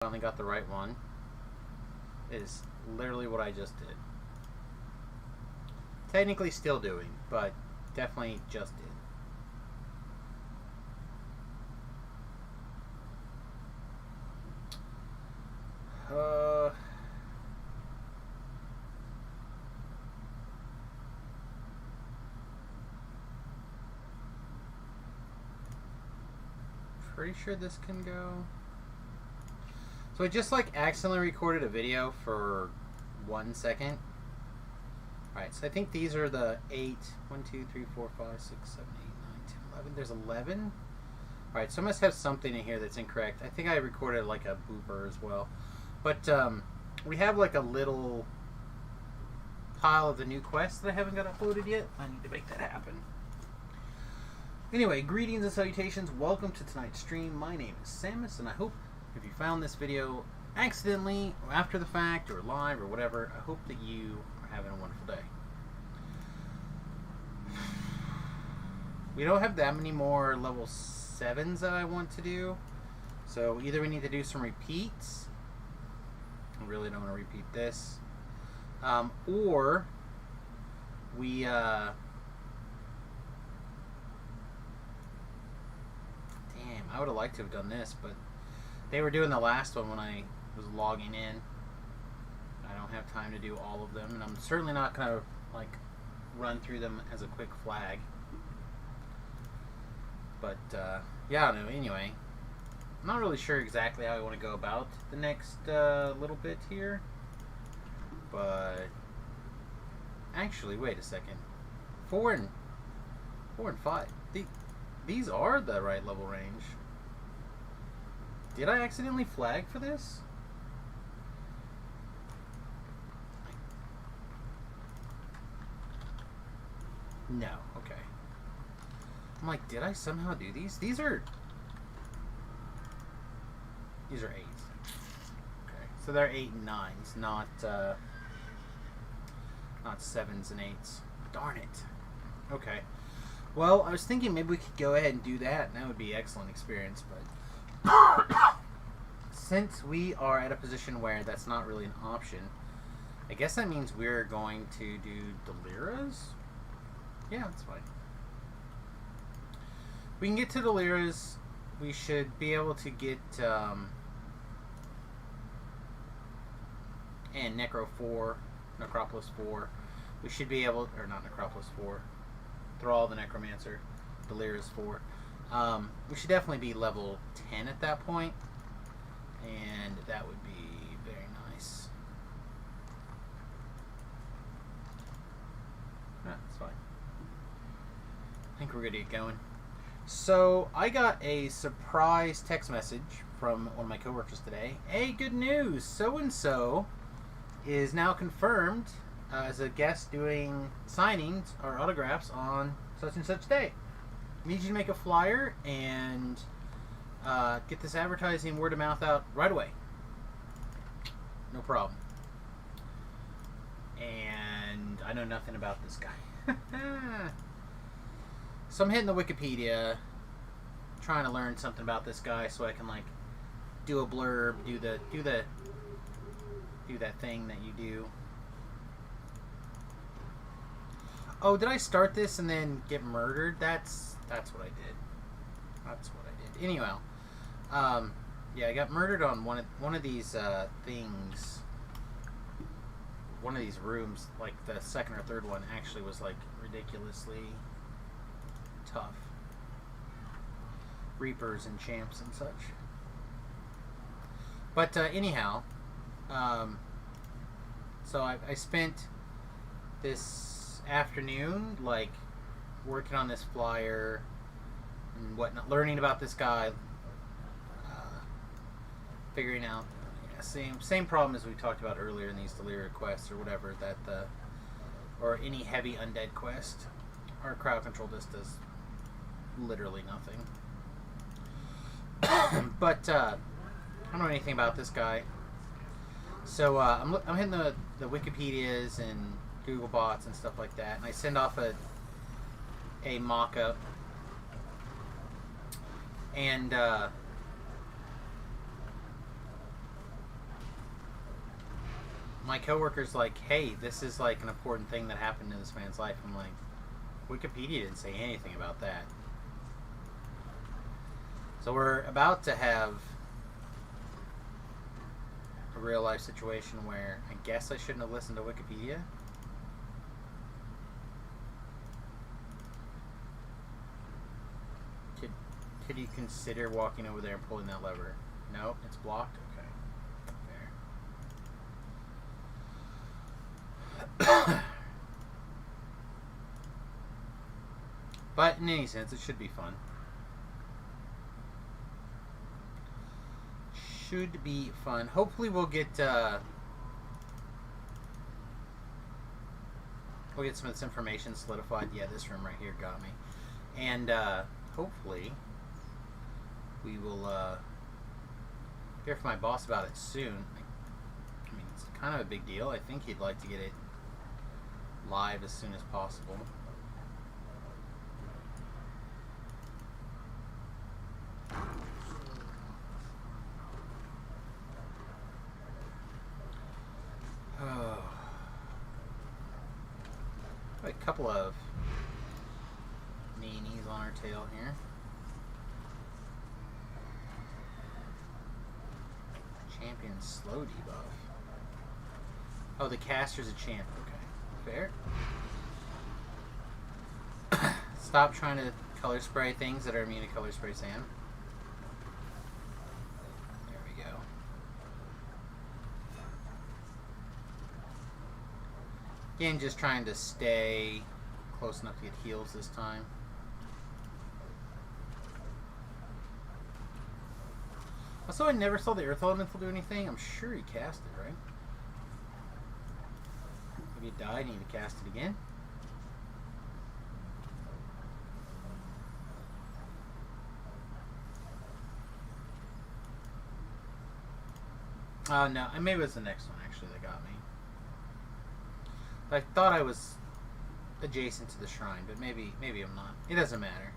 Finally got the right one. It is literally what I just did. Technically still doing, but definitely just did. Pretty sure this can go. So I just accidentally recorded a video for 1 second. Alright, so I think these are the 8. 1, 2, 3, 4, 5, 6, 7, 8, 9, 10, 11. There's 11. Alright, so I must have something in here that's incorrect. I think I recorded like a booper as well. But we have like a little pile of the new quests that I haven't got uploaded yet. I need to make that happen. Anyway, greetings and salutations. Welcome to tonight's stream. My name is Samius, and I hope if you found this video accidentally or after the fact or live or whatever, I hope that you are having a wonderful day. We don't have that many more level 7s that I want to do, so either we need to do some repeats. I really don't want to repeat this, or we I would have liked to have done this, but they were doing the last one when I was logging in. I don't have time to do all of them, and I'm certainly not going to run through them as a quick flag. But yeah, no, anyway, I'm not really sure exactly how I want to go about the next little bit here. But actually, wait a second. 4 and 5. These are the right level range. Did I accidentally flag for this? No, okay. I'm like, did I somehow do these? These are 8s. Okay, so they're 8 and 9s, not 7s and 8s. Darn it. Okay. Well, I was thinking maybe we could go ahead and do that, and that would be an excellent experience, but since we are at a position where that's not really an option, I guess that means we're going to do Delira's? Yeah, that's fine. We can get to Delira's. We should be able to get and Necropolis 4. We should be able, or not Necropolis 4. Thrall the Necromancer, Delira's 4. We should definitely be level 10 at that point, and that would be very nice. That's fine. I think we're going to get going. So, I got a surprise text message from one of my coworkers today. Hey, good news! So-and-so is now confirmed as a guest doing signings or autographs on such and such day. I need you to make a flyer and get this advertising word of mouth out right away. No problem. And I know nothing about this guy. So I'm hitting the Wikipedia, trying to learn something about this guy so I can do a blurb, do that thing that you do. Oh, did I start this and then get murdered? That's what I did. That's what I did. Anyway, yeah, I got murdered on one of these things. One of these rooms, like the second or third one, actually was ridiculously tough. Reapers and champs and such. But anyhow, so I spent this afternoon working on this flyer and whatnot, learning about this guy, figuring out same problem as we talked about earlier in these Delira quests or whatever, that or any heavy undead quest. Our crowd control just does literally nothing. But I don't know anything about this guy, so I'm hitting the Wikipedias and Google bots and stuff like that, and I send off a mock-up, and my coworker's like, hey, this is like an important thing that happened in this man's life. I'm like, Wikipedia didn't say anything about that. So we're about to have a real life situation where I guess I shouldn't have listened to Wikipedia. Could you consider walking over there and pulling that lever? Nope, it's blocked? Okay. Fair. But in any sense, it should be fun. Should be fun. Hopefully we'll get some of this information solidified. Yeah, this room right here got me. And hopefully we will hear from my boss about it soon. I mean, it's kind of a big deal. I think he'd like to get it live as soon as possible. A couple of meanies on our tail here. Champion slow debuff. Oh, the caster's a champ. Okay, fair. Stop trying to color spray things that are immune to color spray Sam. There we go. Again, just trying to stay close enough to get heals this time. Also, I never saw the Earth Elemental do anything. I'm sure he cast it, right? If he died, you need to cast it again. No, maybe it was the next one actually that got me. I thought I was adjacent to the shrine, but maybe I'm not. It doesn't matter.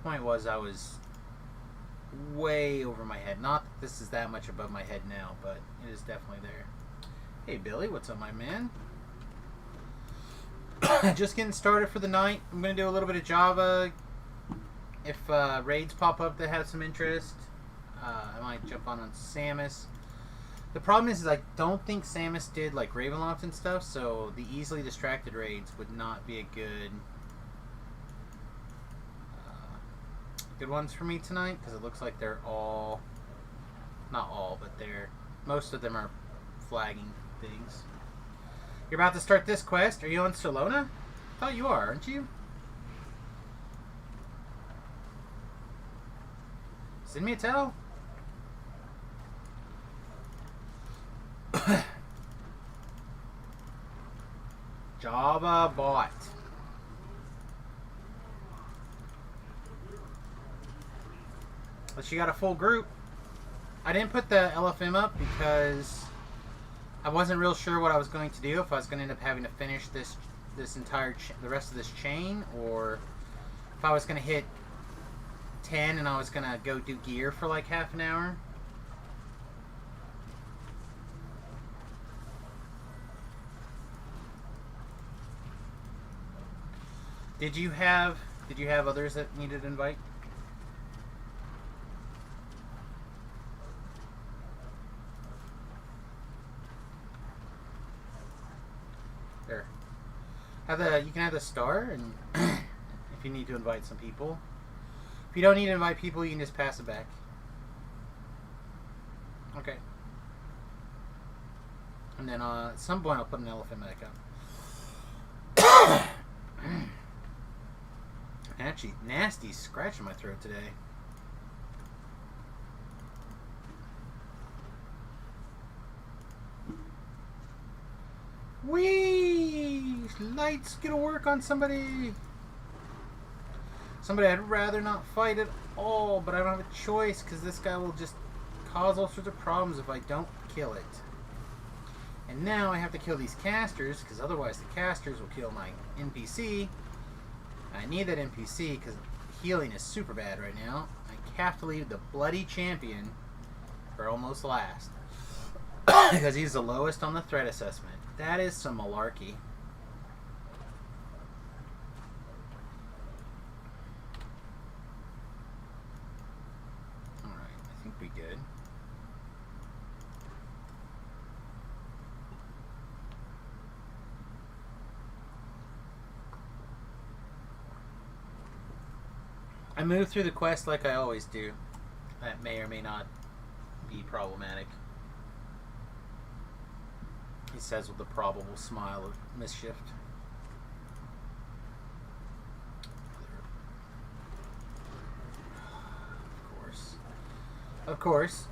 Point was, I was way over my head. Not that this is that much above my head now, but it is definitely there. Hey Billy, what's up, my man? Just getting started for the night. I'm going to do a little bit of Java. If raids pop up that have some interest, I might jump on Samius. The problem is I don't think Samius did like Ravenloft and stuff, so the easily distracted raids would not be a good ones for me tonight, because it looks like they're all, not all, but most of them are flagging things. You're about to start this quest. Are you on Solona? I thought you are, aren't you? Send me a tell. Java bot. But she got a full group. I didn't put the LFM up because I wasn't real sure what I was going to do. If I was going to end up having to finish this entire the rest of this chain, or if I was going to hit 10 and I was going to go do gear for like half an hour. Did you have others that needed invite? There. You can have the star, and if you need to invite some people. If you don't need to invite people, you can just pass it back. Okay. And then at some point I'll put an elephant back up. Actually, nasty scratch in my throat today. Whee! Light's gonna work on somebody. Somebody I'd rather not fight at all, but I don't have a choice because this guy will just cause all sorts of problems if I don't kill it. And now I have to kill these casters because otherwise the casters will kill my NPC. I need that NPC because healing is super bad right now. I have to leave the bloody champion for almost last. Because he's the lowest on the threat assessment. That is some malarkey. Alright, I think we good. I move through the quest like I always do. That may or may not be problematic. He says with a probable smile of mischief. Of course.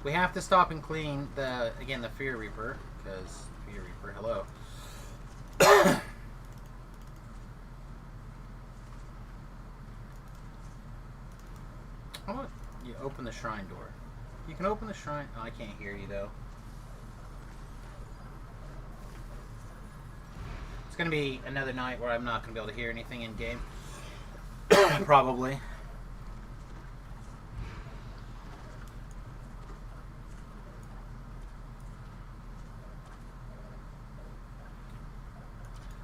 We have to stop and clean the Fear Reaper, because Fear Reaper, hello. How about you open the shrine door? You can open the shrine. Oh, I can't hear you though. It's gonna be another night where I'm not gonna be able to hear anything in game. Probably.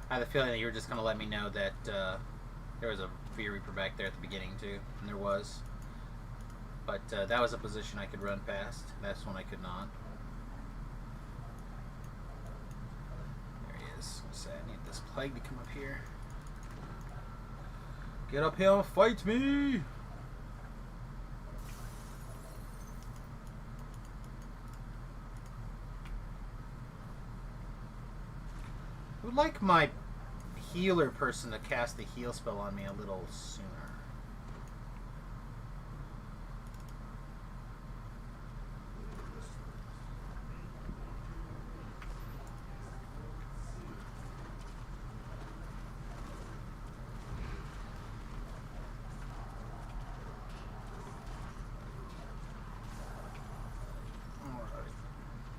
I have a feeling that you were just gonna let me know that there was a Fear Reaper back there at the beginning too, and there was. But that was a position I could run past. That's one I could not. There he is. I need this plague to come up here. Get up here and fight me! I would like my healer person to cast the heal spell on me a little sooner.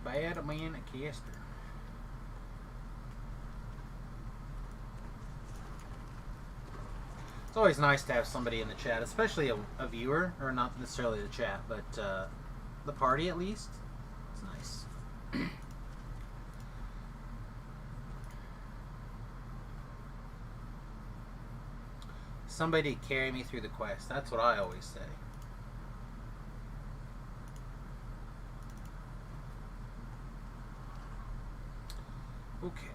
Bad man at caster. It's always nice to have somebody in the chat, especially a viewer, or not necessarily the chat, but the party at least. It's nice. Somebody carry me through the quest. That's what I always say. Okay.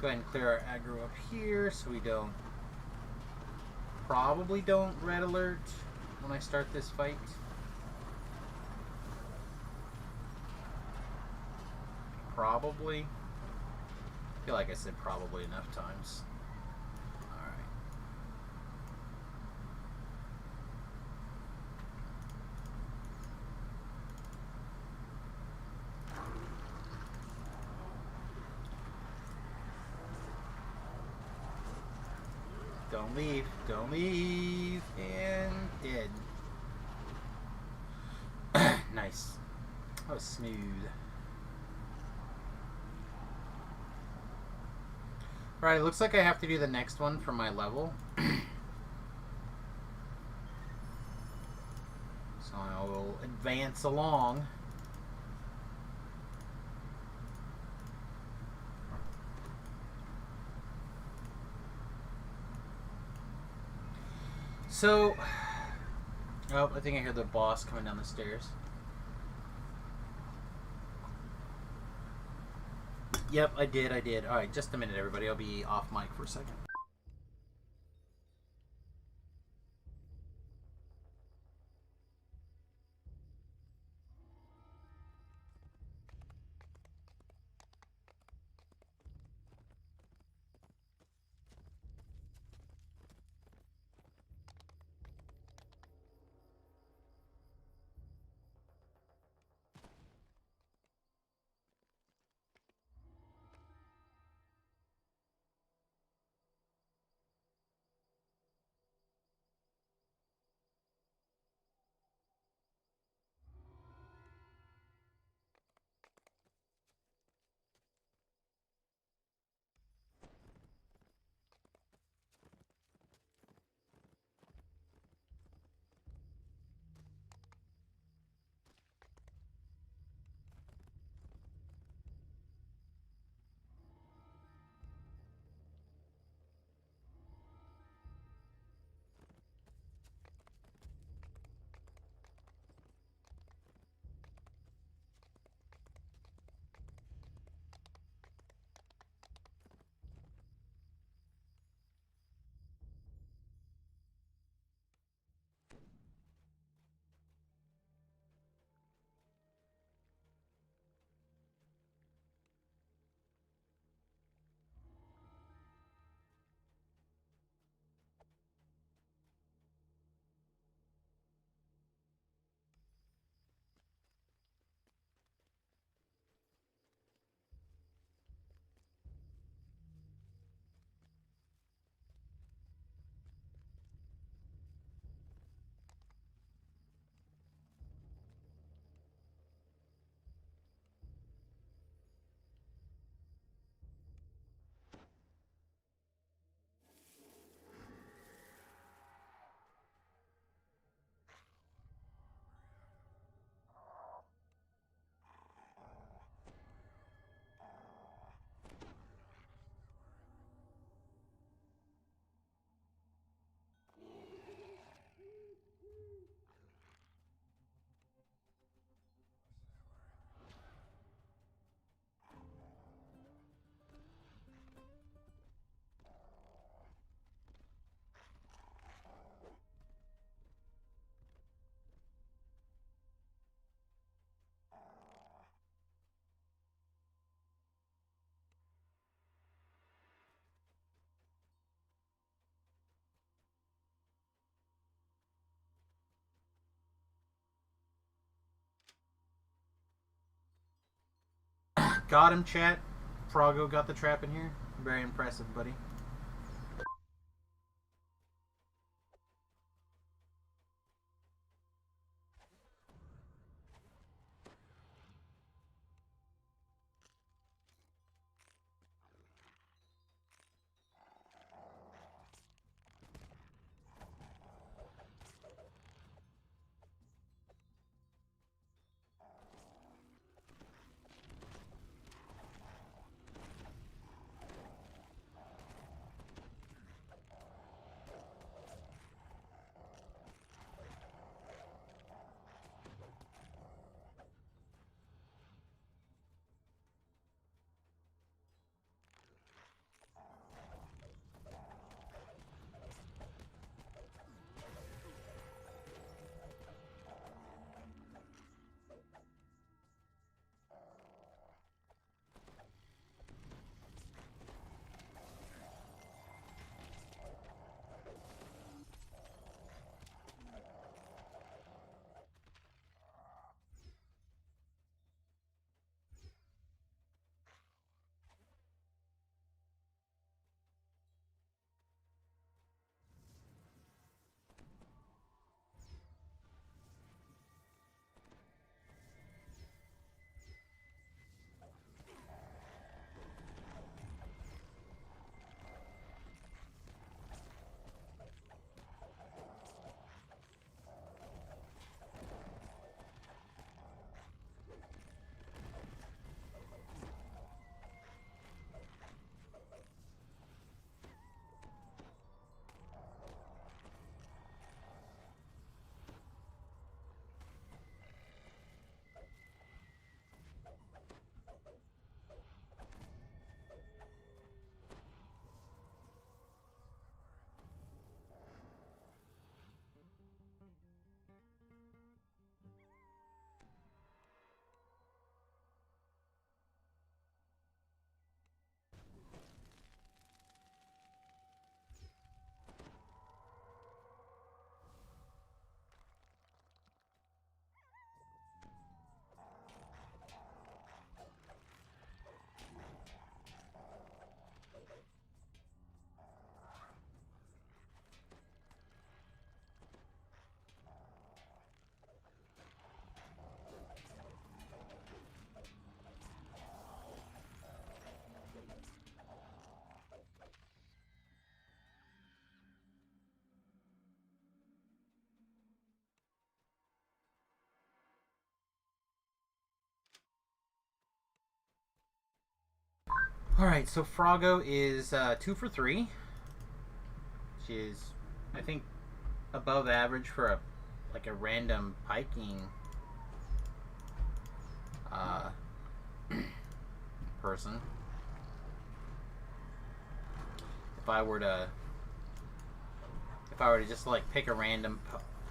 Go ahead and clear our aggro up here so we probably don't red alert when I start this fight. Probably. I feel like I said probably enough times. Don't leave. Don't leave. And dead. Nice. That was smooth. Right, it looks like I have to do the next one for my level. So I will advance along. So, oh, I think I hear the boss coming down the stairs. Yep, I did. Alright, just a minute, everybody. I'll be off mic for a second. Got him, chat. Froggo got the trap in here. Very impressive, buddy. Alright, so Froggo is 2 for 3. Which is, I think, above average for a random piking person. If I were to just like pick a random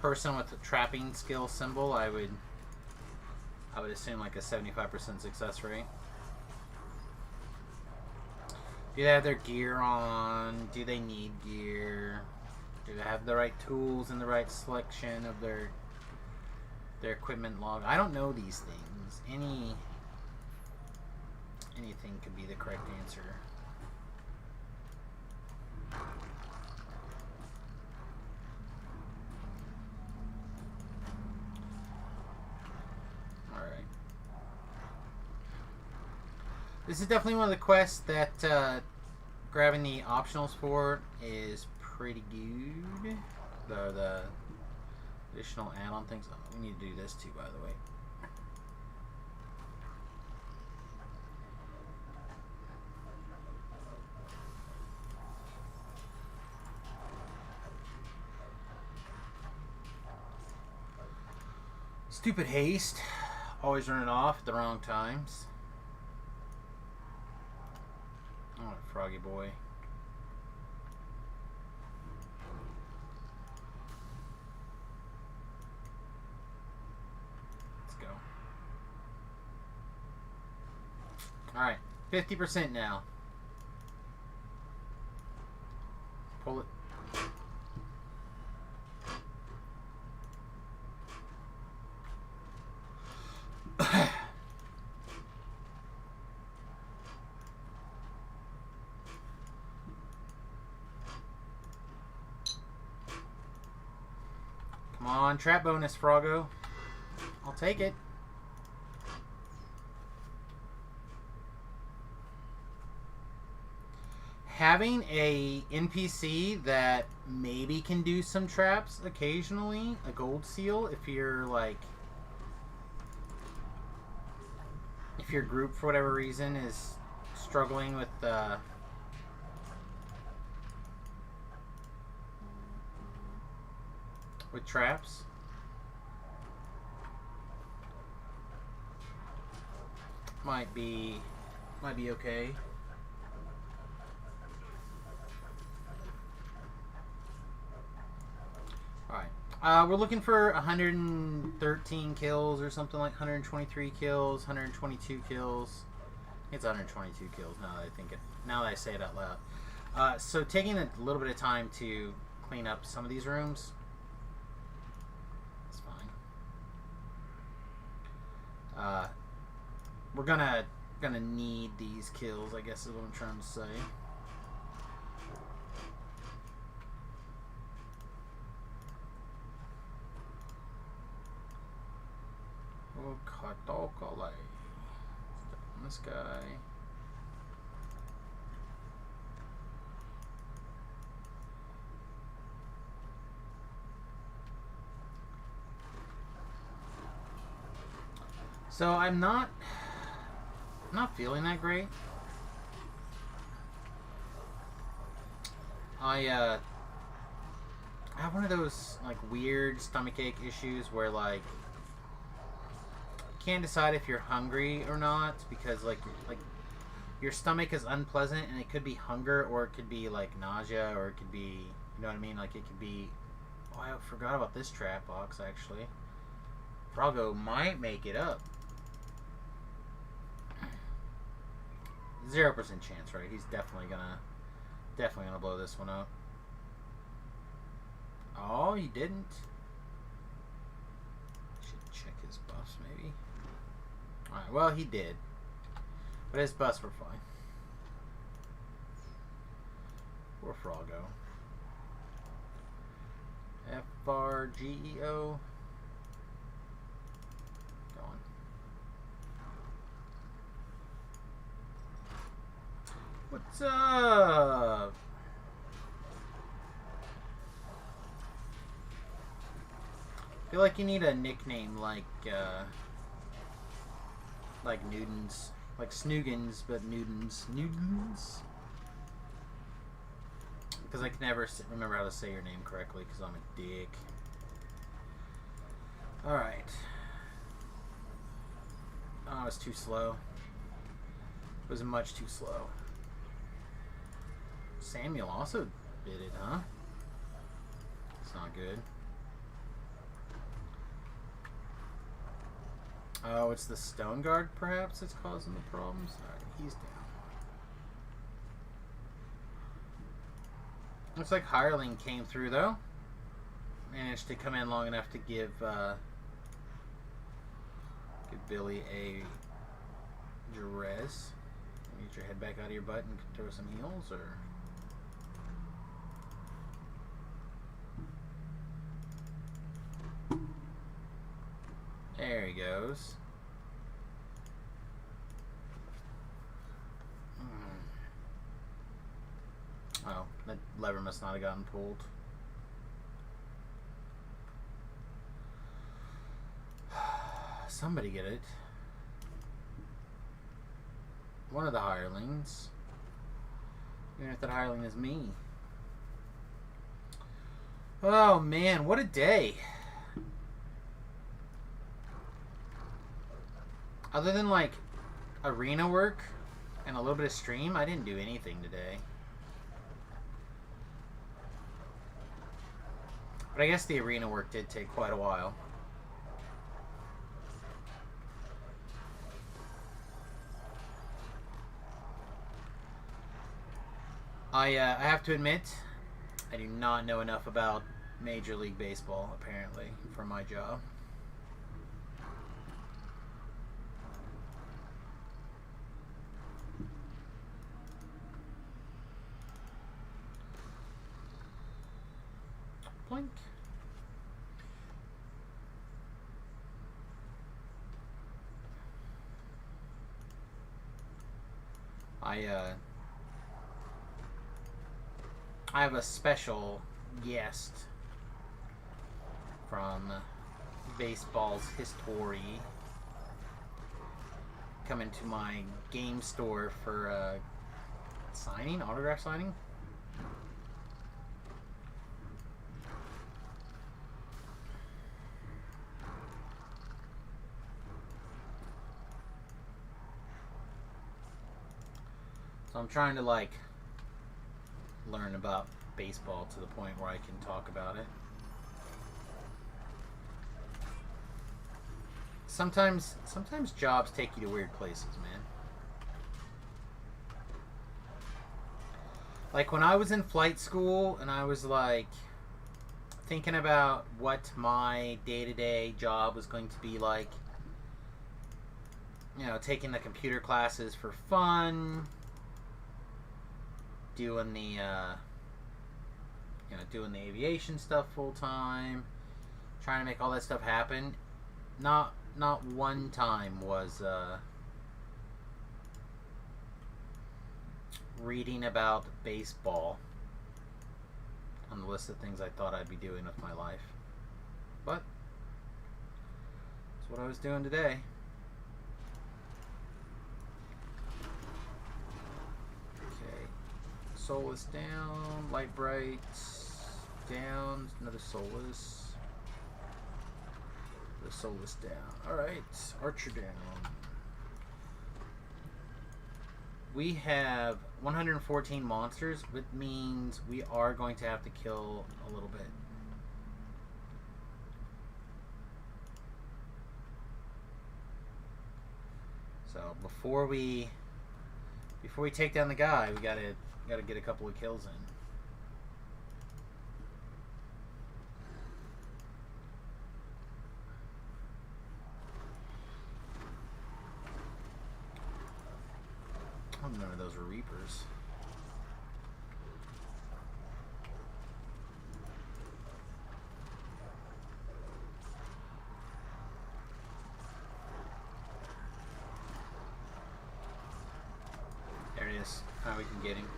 person with a trapping skill symbol, I would assume like a 75% success rate. Do they have their gear on? Do they need gear? Do they have the right tools and the right selection of their equipment log? I don't know these things. Anything could be the correct answer. Alright. This is definitely one of the quests that grabbing the optionals for is pretty good. The additional add-on things. Oh, we need to do this too, by the way. Stupid haste. Always running off at the wrong times. Oh, froggy boy. Let's go. Alright, 50% now. Pull it. Come on, trap bonus, Froggo. I'll take it. Having a NPC that maybe can do some traps occasionally, a gold seal, if you're like, if your group for whatever reason is struggling with traps. Might be okay. Alright. We're looking for 113 kills or something, like 123 kills, 122 kills. It's 122 kills now that I think it. Now that I say it out loud. So taking a little bit of time to clean up some of these rooms. That's fine. We're gonna need these kills, I guess is what I'm trying to say. This guy. So I'm not feeling that great. I have one of those like weird stomachache issues where like can't decide if you're hungry or not because like your stomach is unpleasant and it could be hunger or it could be like nausea or it could be, you know what I mean, like it could be. Oh, I forgot about this trap box actually. Froggo might make it up. 0% chance, right? He's definitely gonna blow this one up. Oh, he didn't. Should check his buffs maybe. Alright, well, he did. But his buffs were fine. Poor Froggo. F-R-G-E-O. Go on. What's up? I feel like you need a nickname like Newtons. Like Snoogans, but Newtons. Newtons? Because I can never remember how to say your name correctly because I'm a dick. Alright. Oh, it was too slow. It was much too slow. Samuel also did it, huh? It's not good. Oh, it's the stone guard, perhaps, that's causing the problems? Alright, he's down. Looks like Hireling came through, though. Managed to come in long enough to give Billy a Jerez. Get your head back out of your butt and throw some heals, or... There he goes. Oh, that lever must not have gotten pulled. Somebody get it. One of the hirelings. Even if that hireling is me. Oh man, what a day. Other than like arena work and a little bit of stream, I didn't do anything today. But I guess the arena work did take quite a while. I have to admit, I do not know enough about Major League Baseball, apparently, for my job. Blink. I I have a special guest from baseball's history coming to my game store for signing, autograph signing. So I'm trying to like learn about baseball to the point where I can talk about it. Sometimes jobs take you to weird places, man. Like when I was in flight school and I was like thinking about what my day-to-day job was going to be like, you know, taking the computer classes for fun, doing the doing the aviation stuff full time, trying to make all that stuff happen. Not one time was reading about baseball on the list of things I thought I'd be doing with my life. But that's what I was doing today. Okay. Soulless down, light bright down, another soulless. The soulless down. Alright, Archer down. We have 114 monsters, which means we are going to have to kill a little bit. So before we take down the guy, we gotta get a couple of kills in. None of those were Reapers. There he is. Now we can get him.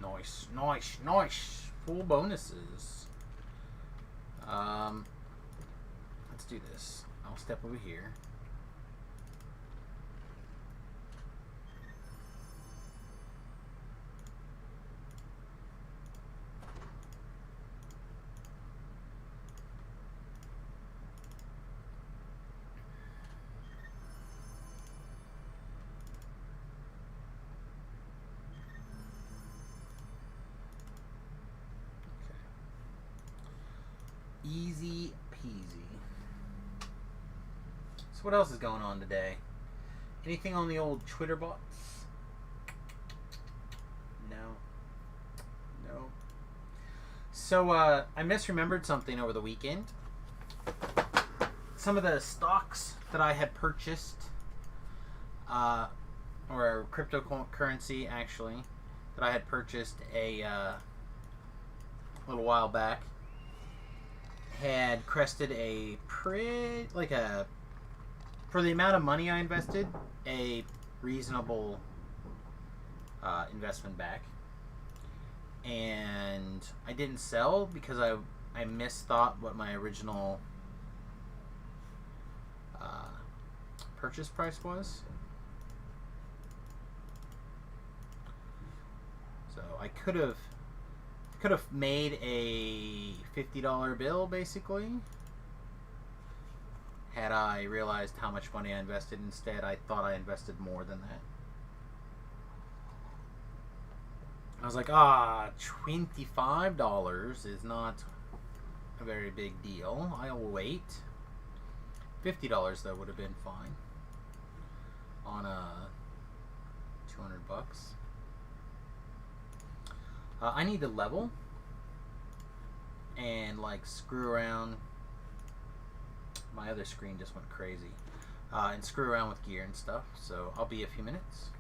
Nice, nice, nice. Full bonuses. Let's do this. I'll step over here. Okay. Easy peasy. So what else is going on today? Anything on the old Twitter bots? No. So I misremembered something over the weekend. Some of the stocks that I had purchased, or cryptocurrency actually, that I had purchased a little while back, had crested a for the amount of money I invested, a reasonable investment back. And I didn't sell because I misthought what my original purchase price was. So I could have made a $50 bill basically had I realized how much money I invested. Instead, I thought I invested more than that. I was like, $25 is not a very big deal. I'll wait. $50 though would have been fine. On $200. I need to level and like screw around. My other screen just went crazy. And screw around with gear and stuff. So I'll be a few minutes.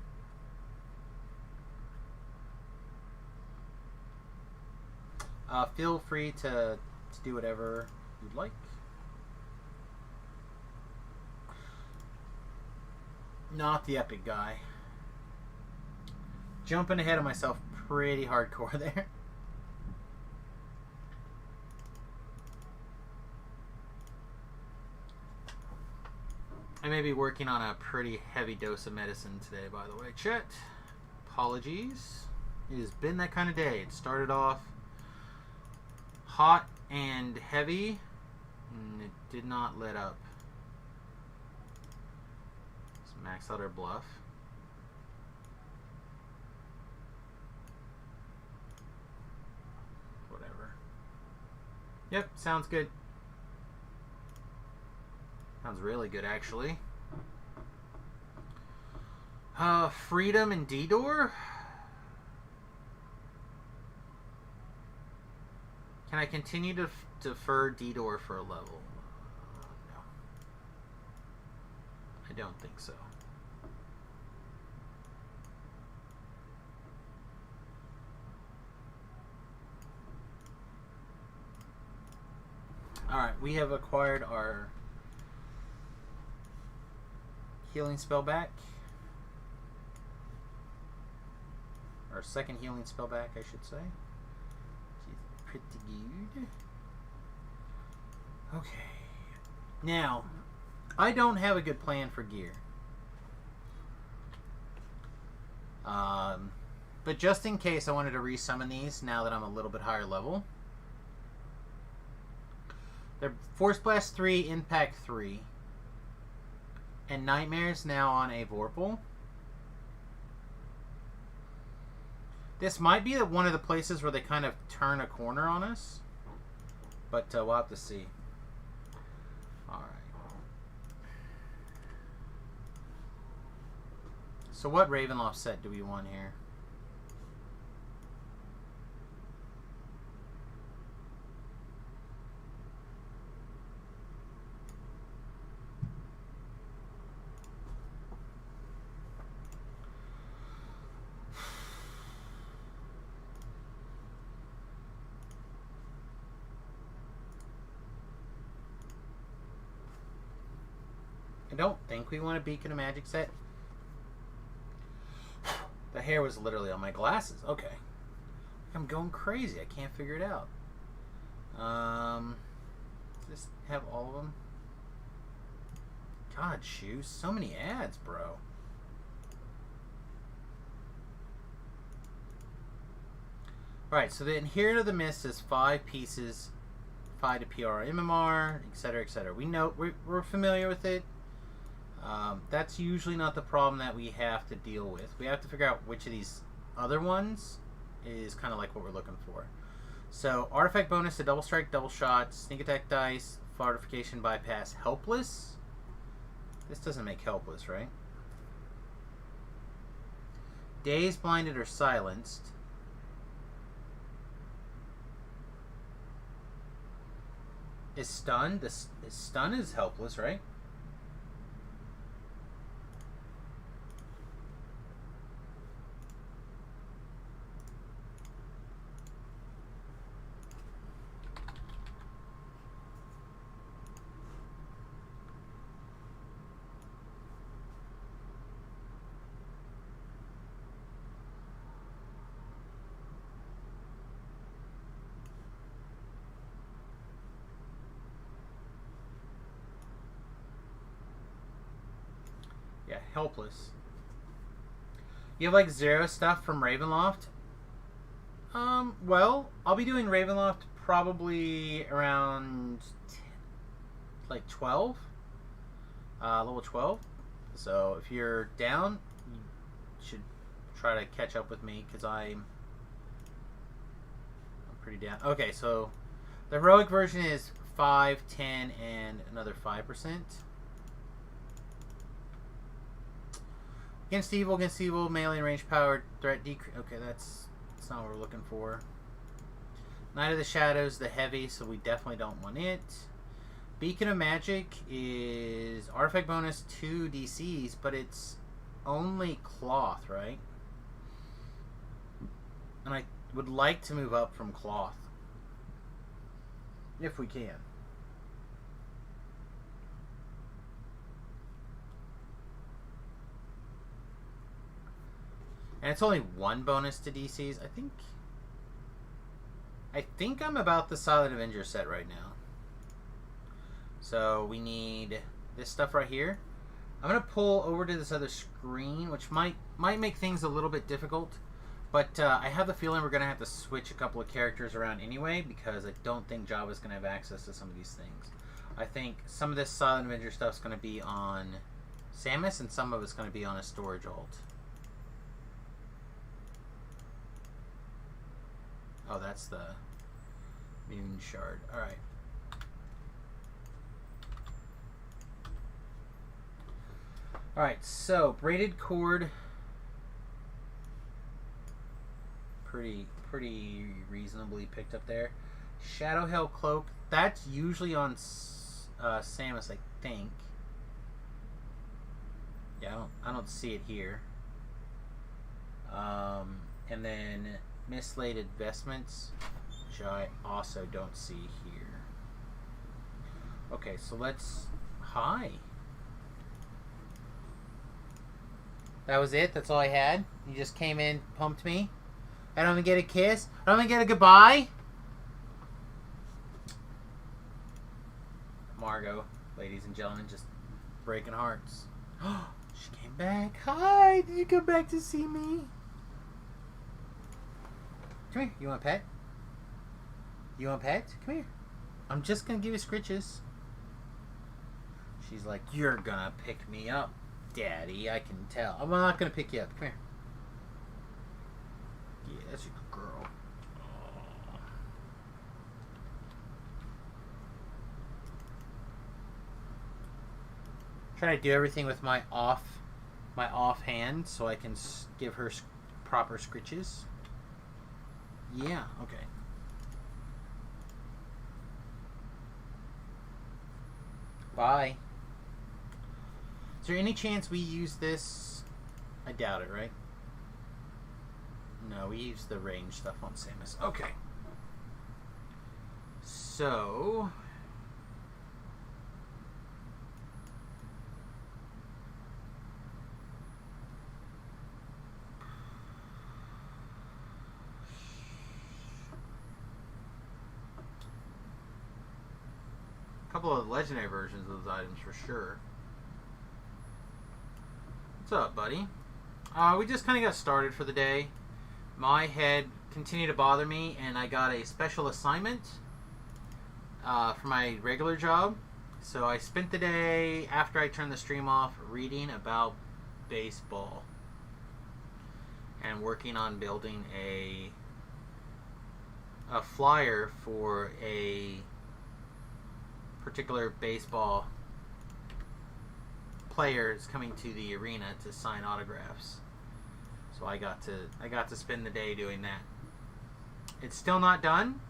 Feel free to do whatever you'd like. Not the epic guy. Jumping ahead of myself pretty hardcore there. I may be working on a pretty heavy dose of medicine today, by the way. Chet, apologies. It has been that kind of day. It started off hot and heavy, and it did not let up. Let's max out our bluff. Whatever. Yep, sounds good. Sounds really good, actually. Freedom and D-Door? Can I continue to defer D-Door for a level? No. I don't think so. Alright, we have acquired our healing spell back. Our second healing spell back, I should say. Which is pretty good. Okay. Now, I don't have a good plan for gear. But just in case, I wanted to resummon these now that I'm a little bit higher level. They're Force Blast 3, Impact 3. And Nightmare's now on a Vorpal. This might be one of the places where they kind of turn a corner on us. But we'll have to see. Alright. So what Ravenloft set do we want here? I don't think we want a Beacon of Magic set. The hair was literally on my glasses. Okay. I'm going crazy. I can't figure it out. Just have all of them. God, shoes. So many ads, bro. Alright, so the Inherit of the Mist is 5 pieces. 5 to PR MMR, etc., etc. We know, we're familiar with it. That's usually not the problem that we have to deal with. We have to figure out which of these other ones is kind of like what we're looking for. So, artifact bonus to double strike, double shot, sneak attack dice, fortification bypass, helpless. This doesn't make helpless, right? Dazed, blinded, or silenced. Is stunned? Stun is helpless, right? Yeah, helpless. You have like 0 stuff from Ravenloft? Well, I'll be doing Ravenloft probably around like 12. Level 12. So if you're down, you should try to catch up with me because I'm pretty down. Okay, so the heroic version is 5, 10, and another 5%. Against evil, melee and range power, threat decrease. Okay, that's not what we're looking for. Knight of the Shadows, the heavy, so we definitely don't want it. Beacon of Magic is artifact bonus 2 DCs, but it's only cloth, right? And I would like to move up from cloth. If we can. And it's only one bonus to DCs. I think I'm about the Silent Avenger set right now. So we need this stuff right here. I'm going to pull over to this other screen, which might make things a little bit difficult. But I have the feeling we're going to have to switch a couple of characters around anyway, because I don't think Java's going to have access to some of these things. I think some of this Silent Avenger stuff is going to be on Samius, and some of it's going to be on a storage alt. Oh, that's the Moon Shard. Alright. Alright, so braided cord. Pretty reasonably picked up there. Shadow Hell Cloak. That's usually on Samius, I think. Yeah, I don't see it here. And then Mislaid Vestments, which I also don't see here. Okay, so let's... Hi. That was it? That's all I had? You just came in, pumped me? I don't even get a kiss? I don't even get a goodbye? Margot, ladies and gentlemen, just breaking hearts. She came back. Hi, did you come back to see me? Come here. You want a pet? You want a pet? Come here. I'm just going to give you scritches. She's like, you're going to pick me up, Daddy. I can tell. I'm not going to pick you up. Come here. Yeah, that's a good girl. Try to do everything with my off hand so I can give her proper scritches. Yeah, okay. Bye. Is there any chance we use this? I doubt it, right? No, we use the range stuff on Samius. Okay. So... couple of legendary versions of those items for sure. What's up, buddy? We just kind of got started for the day. My head continued to bother me, and I got a special assignment for my regular job. So I spent the day, after I turned the stream off, reading about baseball and working on building a flyer for a particular baseball players coming to the arena to sign autographs. So I got to spend the day doing that. It's still not done.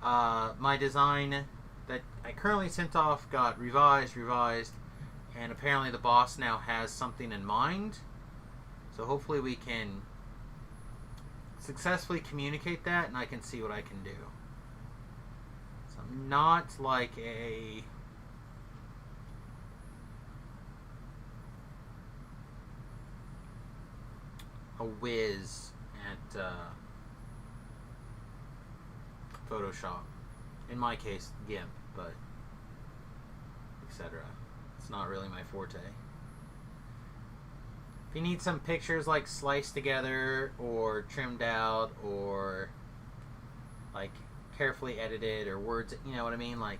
My design that I currently sent off got revised, and apparently the boss now has something in mind. So hopefully we can successfully communicate that, and I can see what I can do. So I'm not like a whiz at Photoshop. In my case, GIMP, but etc. It's not really my forte. If you need some pictures like sliced together or trimmed out or like carefully edited or words, you know what I mean? Like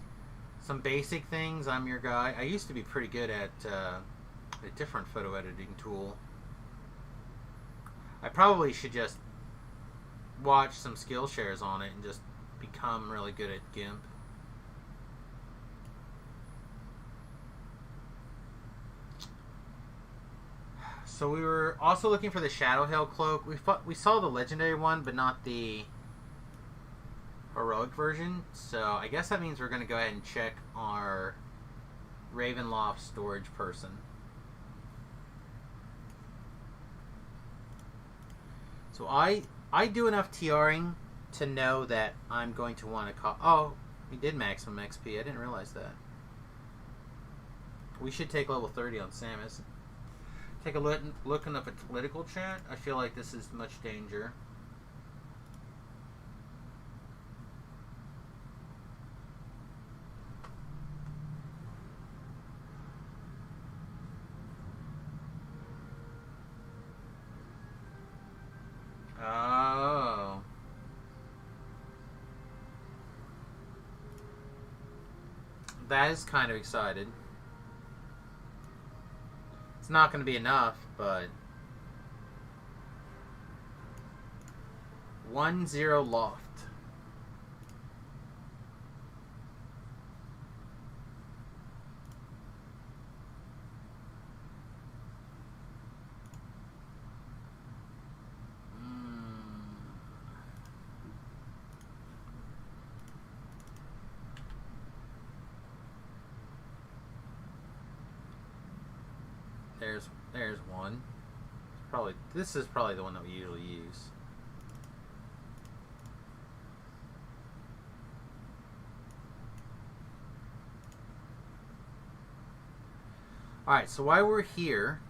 some basic things, I'm your guy. I used to be pretty good at a different photo editing tool. I probably should just watch some skill shares on it and just become really good at GIMP. So we were also looking for the Shadow Hell Cloak. We saw the legendary one, but not the heroic version. So I guess that means we're going to go ahead and check our Ravenloft storage person. So I do enough TRing to know that I'm going to want to call... Oh, we did maximum XP. I didn't realize that. We should take level 30 on Samius. Take a look in the political chat. I feel like this is much danger. Oh. That is kind of excited. It's not going to be enough, but 1-0 loft. There's one. This is probably the one that we usually use. Alright, so while we're here,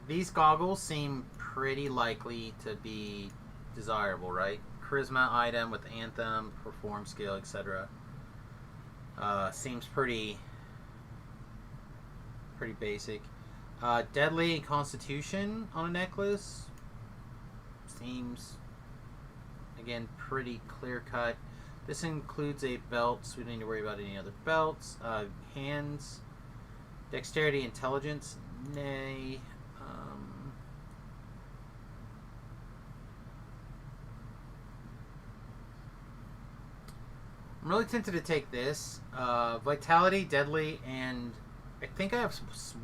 these goggles seem pretty likely to be desirable, right? Charisma item with Anthem, Perform skill, etc. Seems pretty basic. Deadly Constitution on a necklace seems, again, pretty clear cut. This includes a belt, so we don't need to worry about any other belts. Hands, Dexterity, Intelligence, nay. I'm really tempted to take this. Vitality, Deadly, and I think I have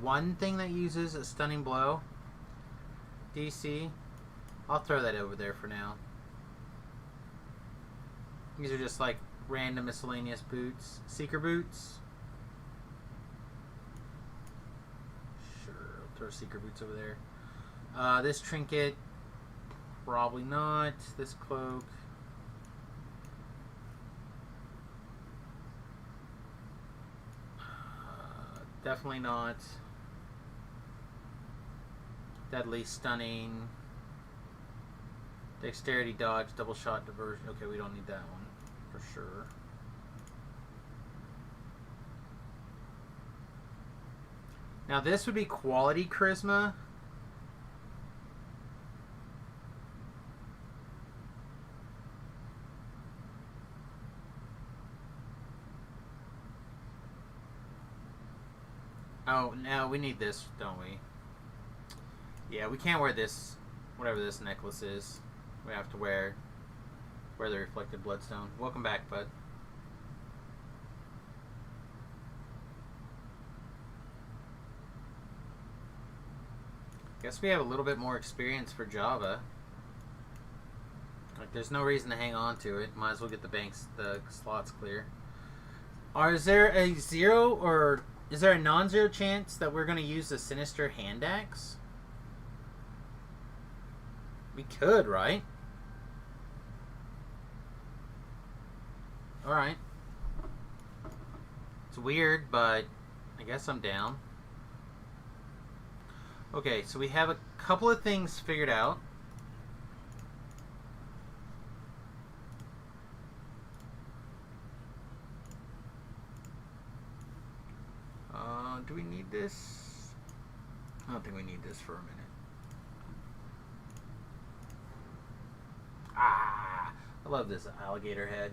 one thing that uses a Stunning Blow. DC. I'll throw that over there for now. These are just like random miscellaneous boots. Seeker boots. Sure, I'll throw Seeker boots over there. This trinket, probably not. This cloak. Definitely not. Deadly, Stunning, Dexterity, Dodge, Double Shot, Diversion. Okay, we don't need that one for sure. Now this would be quality Charisma. Oh, no, we need this, don't we? Yeah, we can't wear this, whatever this necklace is. We have to wear the Reflected Bloodstone. Welcome back, bud. Guess we have a little bit more experience for Java. Like, there's no reason to hang on to it. Might as well get the slots clear. Is there a 0 or... Is there a non-zero chance that we're going to use the Sinister Hand Axe? We could, right? Alright. It's weird, but I guess I'm down. Okay, so we have a couple of things figured out. Do we need this? I don't think we need this for a minute. Ah! I love this alligator head.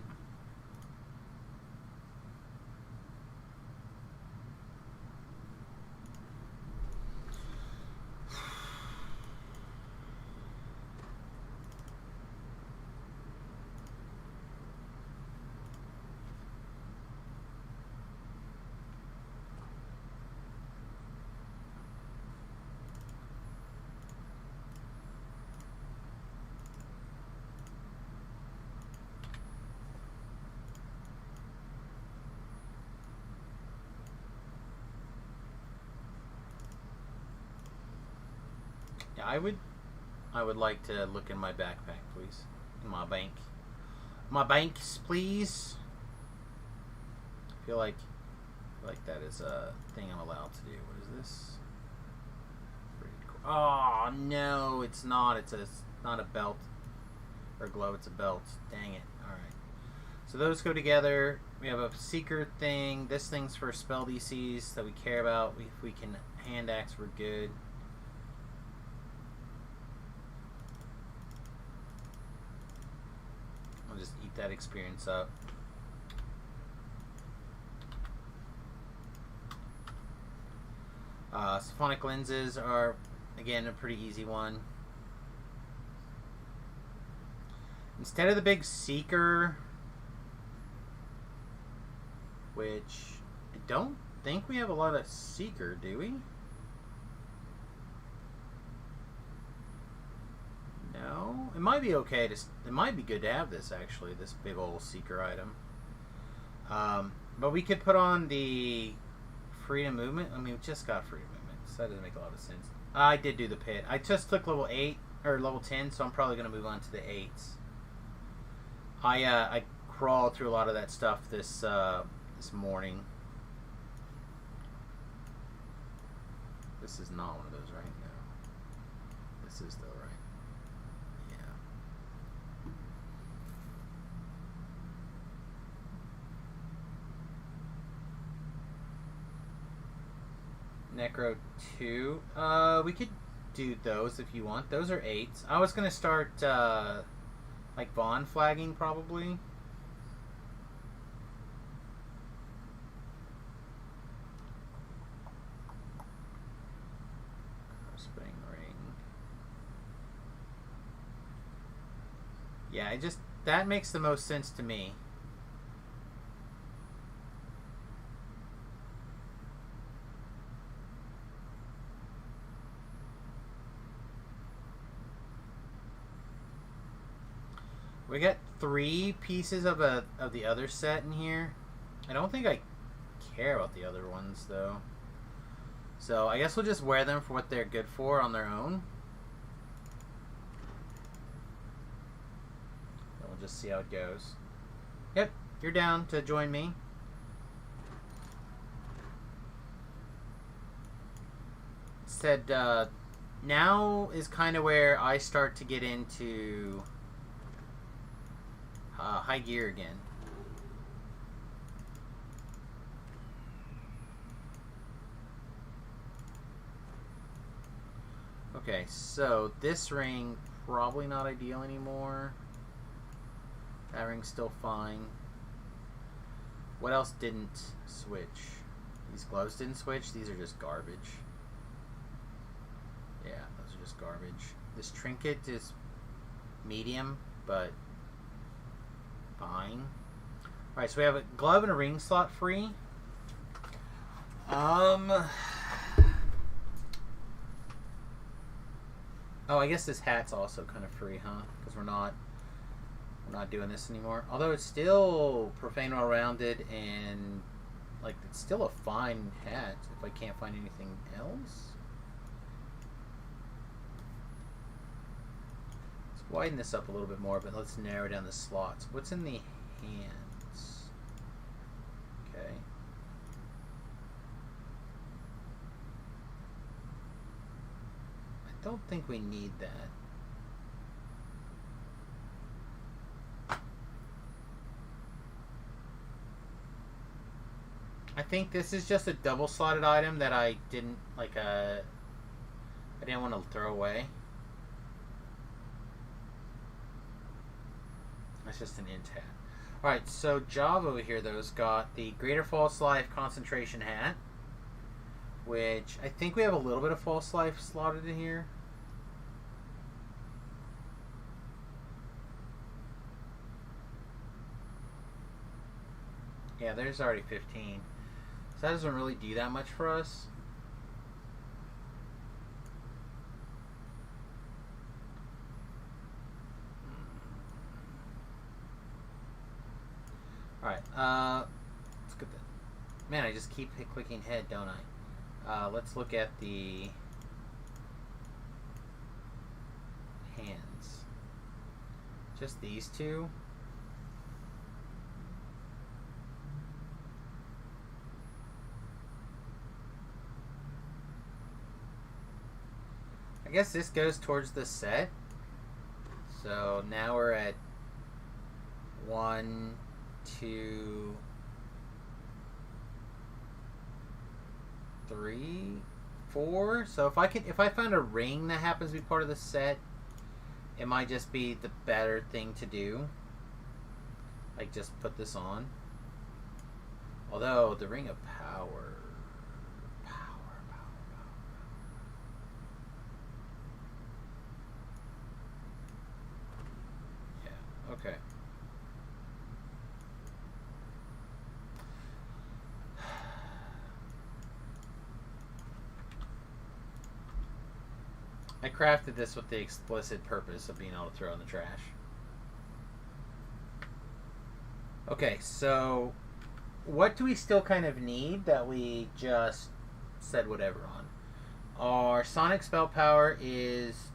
Yeah, I would like to look in my backpack, please. In my bank. My banks, please. I feel like that is a thing I'm allowed to do. What is this? Oh, no, it's not. It's not a belt or glow. It's a belt. Dang it. All right. So those go together. We have a seeker thing. This thing's for spell DCs that we care about. If we can hand axe, we're good. I'll just eat that experience up. Symphonic lenses are, again, a pretty easy one. Instead of the big seeker, which I don't think we have a lot of seeker, do we? No, it might be okay to. It might be good to have this actually, this big old seeker item. But we could put on the freedom movement. I mean, we just got freedom movement, so that doesn't make a lot of sense. I did do the pit. I just took level 8 or level 10, so I'm probably going to move on to the 8s. I crawled through a lot of that stuff this morning. This is not one of those, right? No. This is though, right? Yeah. Necro 2. We could do those if you want. Those are 8s. I was gonna start like Vaughn flagging probably. Spring ring. Yeah, that makes the most sense to me. We got 3 pieces of the other set in here. I don't think I care about the other ones though. So I guess we'll just wear them for what they're good for on their own. And we'll just see how it goes. Yep, you're down to join me. It said now is kind of where I start to get into high gear again. Okay, so this ring probably not ideal anymore. That ring's still fine. What else didn't switch? These gloves didn't switch. These are just garbage. Yeah, those are just garbage. This trinket is medium, but fine. Alright, so we have a glove and a ring slot free. Oh, I guess this hat's also kind of free, huh? Because we're not doing this anymore. Although it's still profane, well-rounded, and like it's still a fine hat. If I can't find anything else, let's widen this up a little bit more. But let's narrow down the slots. What's in the hands? Okay. I don't think we need that. I think this is just a double slotted item that I didn't like. I didn't want to throw away. That's just an int hat. All right, so Java over here though has got the Greater False Life Concentration hat, which I think we have a little bit of false life slotted in here. Yeah, there's already 15. So that doesn't really do that much for us. Alright, let's get that. Man, I just keep clicking head, don't I? Let's look at the hands. Just these two. guess this goes towards the set. So now we're at 1, 2, 3, 4. So if I find a ring that happens to be part of the set, it might just be the better thing to do. Like just put this on. Although the ring of power. Yeah, okay. I crafted this with the explicit purpose of being able to throw in the trash. Okay, so what do we still kind of need that we just said whatever on? Our sonic spell power is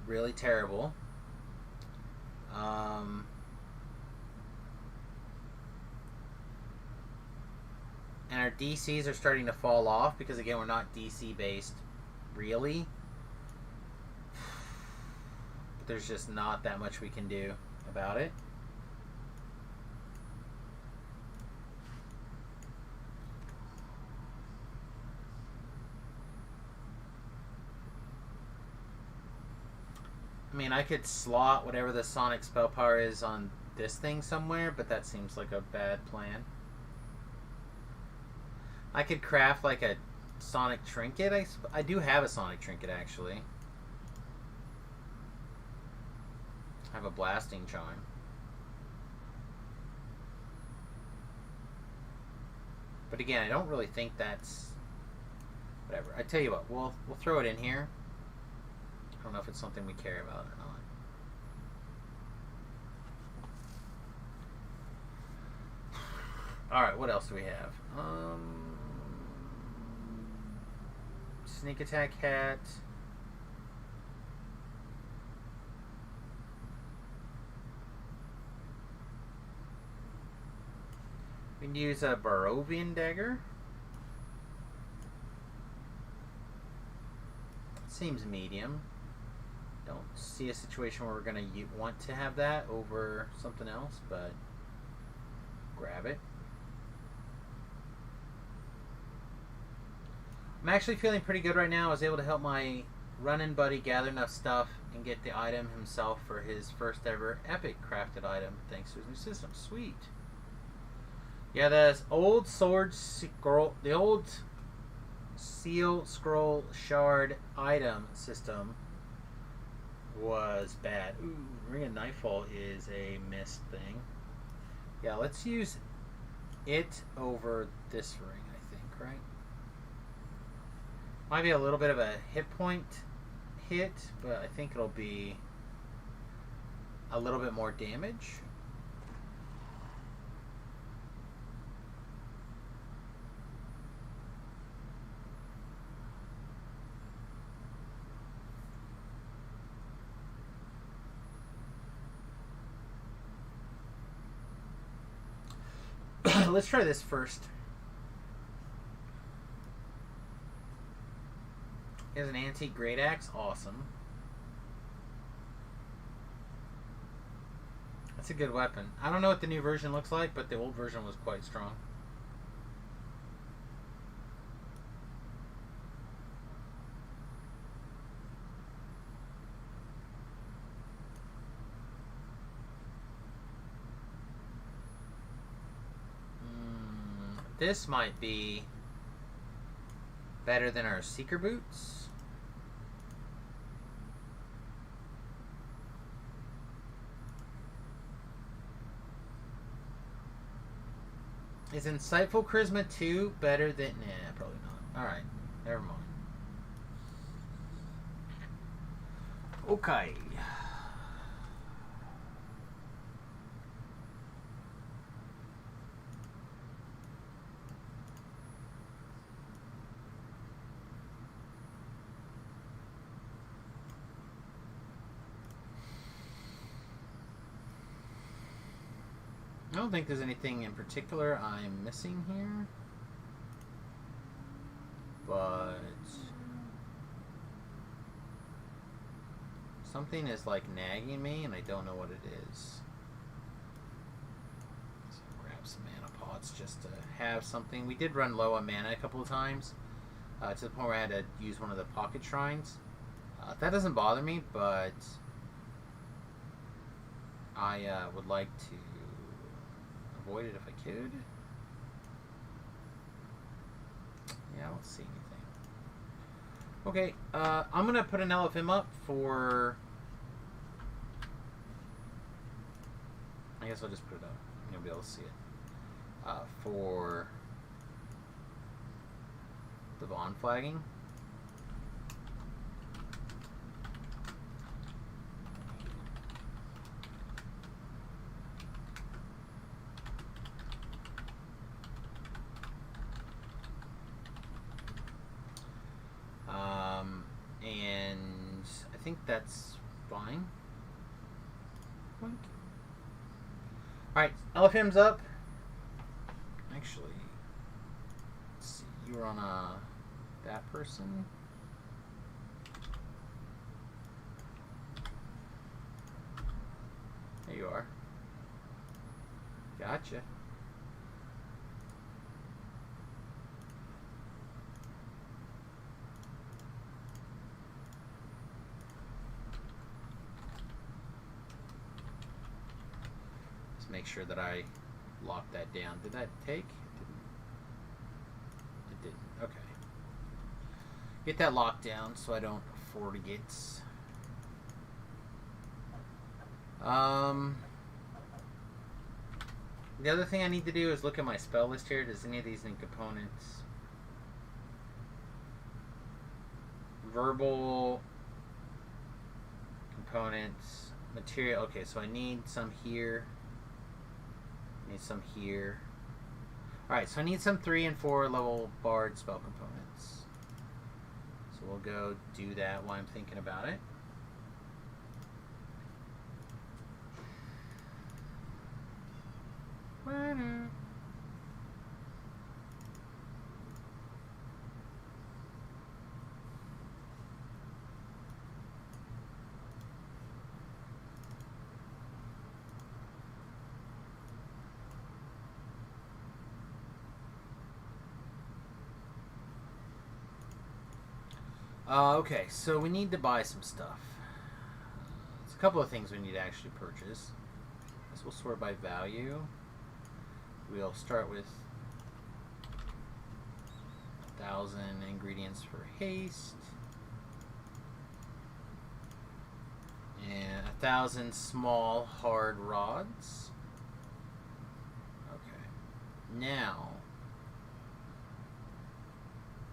really terrible. And our DCs are starting to fall off because, again, we're not DC based, really. But there's just not that much we can do about it. I mean, I could slot whatever the sonic spell power is on this thing somewhere, but that seems like a bad plan. I could craft like a sonic trinket. I do have a sonic trinket, actually. I have a blasting chime. But again, I don't really think that's... Whatever. I tell you what, we'll throw it in here. I don't know if it's something we care about or not. Alright, what else do we have? Sneak attack hat. We can use a Barovian dagger. Seems medium. Don't see a situation where we're going to want to have that over something else, but grab it. I'm actually feeling pretty good right now. I was able to help my run-in buddy gather enough stuff and get the item himself for his first ever epic crafted item thanks to his new system. Sweet. Yeah, the old sword scroll, the old seal scroll shard item system was bad. Ooh, Ring of Nightfall is a missed thing. Yeah, let's use it over this ring, I think, right? Might be a little bit of a hit point hit, but I think it'll be a little bit more damage. Let's try this first. Here's an antique great axe. Awesome. That's a good weapon. I don't know what the new version looks like, but the old version was quite strong. This might be better than our Seeker boots. Is Insightful Charisma 2 better than... Nah, probably not. Alright, never mind. Okay. I don't think there's anything in particular I'm missing here, but Something is like nagging me and I don't know what it is. So I'll grab some mana pots just to have something. We did run low on mana a couple of times. To the point where I had to use one of the pocket shrines. That doesn't bother me, but I would like to avoid it if I could. Yeah, I don't see anything. Okay, I'm going to put an LFM up for... I guess I'll just put it up. You'll be able to see it. For the Vaughn flagging. And I think that's fine. Alright, LFM's up. Actually, let's see, you were on that person. There you are. Gotcha. Make sure that I lock that down. Did that take? It didn't. Okay. Get that locked down so I don't forget. The other thing I need to do is look at my spell list here. Does any of these need components? Verbal components. Material. Okay, so I need some here. Need some here. Alright, so I need some 3 and 4 level bard spell components. So we'll go do that while I'm thinking about it. Okay, so we need to buy some stuff. There's a couple of things we need to actually purchase. This will sort by value. We'll start with 1,000 ingredients for haste. And 1,000 small hard rods. Okay. Now,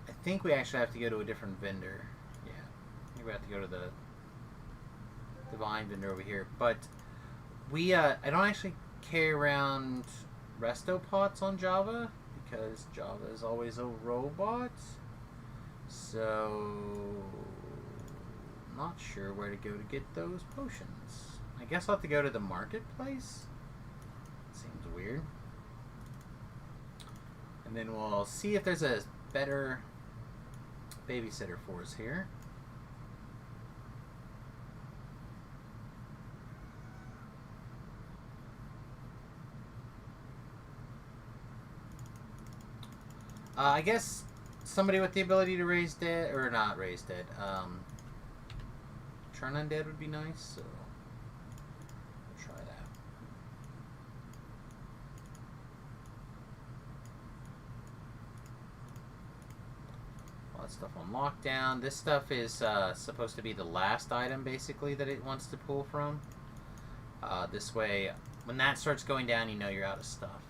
I think we actually have to go to a different vendor. Yeah, I think we have to go to the divine vendor over here. But we, I don't actually carry around resto pots on Java because Java is always a robot. So, not sure where to go to get those potions. I guess I'll have to go to the marketplace. Seems weird. And then we'll see if there's a better babysitter for us here. I guess somebody with the ability to raise dead, or not raise dead, turn undead would be nice, so we'll try that. All that stuff on lockdown. This stuff is supposed to be the last item, basically, that it wants to pull from. This way, when that starts going down, you know you're out of stuff.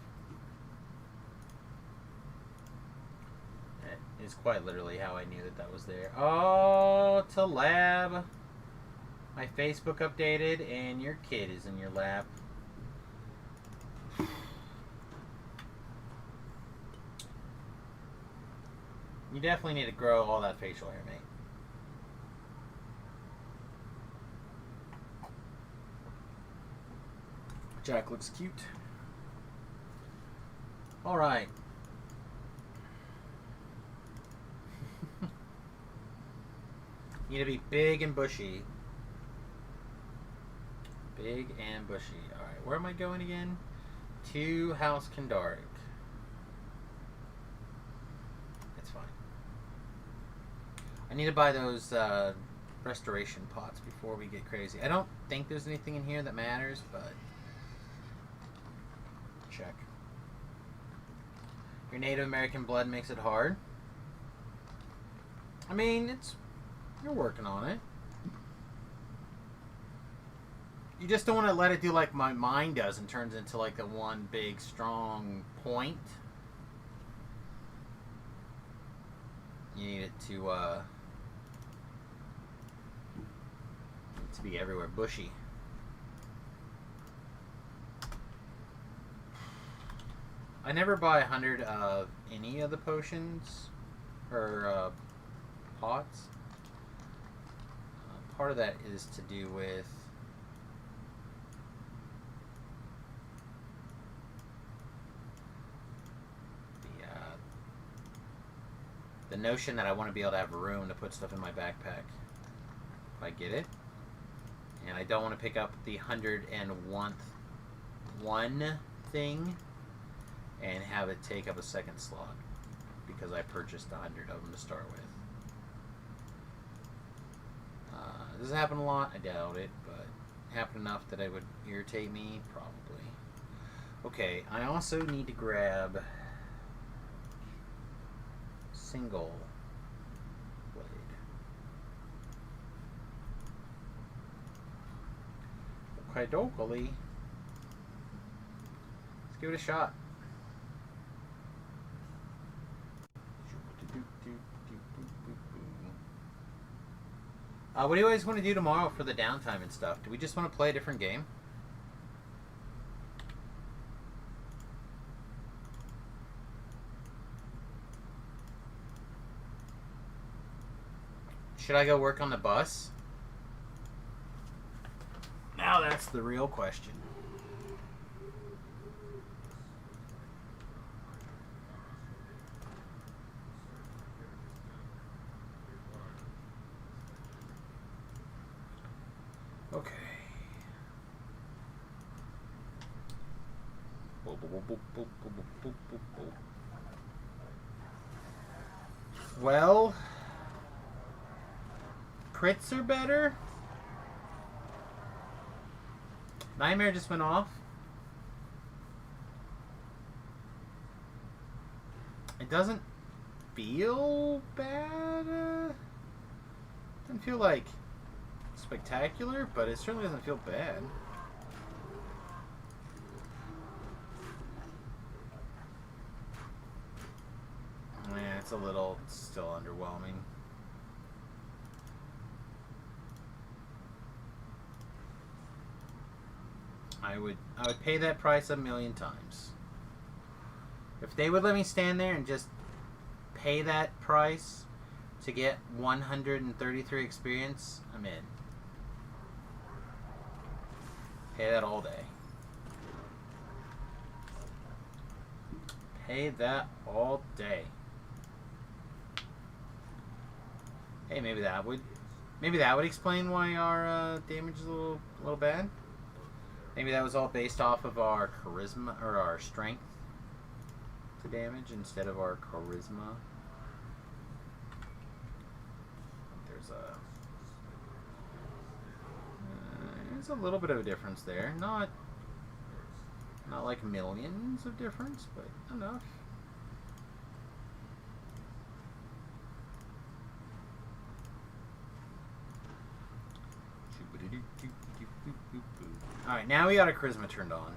Is quite literally how I knew that that was there. Oh, to lab. My Facebook updated and your kid is in your lap. You definitely need to grow all that facial hair, mate. Jack looks cute. Alright. Need to be big and bushy. Big and bushy. Alright, where am I going again? To House Kendaric. It's fine. I need to buy those restoration pots before we get crazy. I don't think there's anything in here that matters, but check. Your Native American blood makes it hard. I mean, you're working on it. You just don't want to let it do like my mind does and turns into like the one big strong point. You need it to be everywhere. Bushy. I never buy 100 of any of the potions or pots. Part of that is to do with the notion that I want to be able to have room to put stuff in my backpack. If I get it. And I don't want to pick up the 101th thing and have it take up a second slot because I purchased 100 of them to start with. Does it happen a lot? I doubt it, but it happened enough that it would irritate me? Probably. Okay, I also need to grab single blade. Okay, dokily. Let's give it a shot. What do you guys want to do tomorrow for the downtime and stuff? Do we just want to play a different game? Should I go work on the bus? Now that's the real question. Okay. Well, crits are better. Nightmare just went off. It doesn't feel bad. Doesn't feel like spectacular, but it certainly doesn't feel bad. Yeah, it's still underwhelming. I would pay that price 1,000,000 times. If they would let me stand there and just pay that price to get 133 experience, I'm in. Pay that all day. Pay that all day. Hey, maybe that would explain why our damage is a little bad. Maybe that was all based off of our charisma or our strength to damage instead of our charisma. There's a little bit of a difference there. Not like millions of difference, but enough. Alright, now we got our charisma turned on.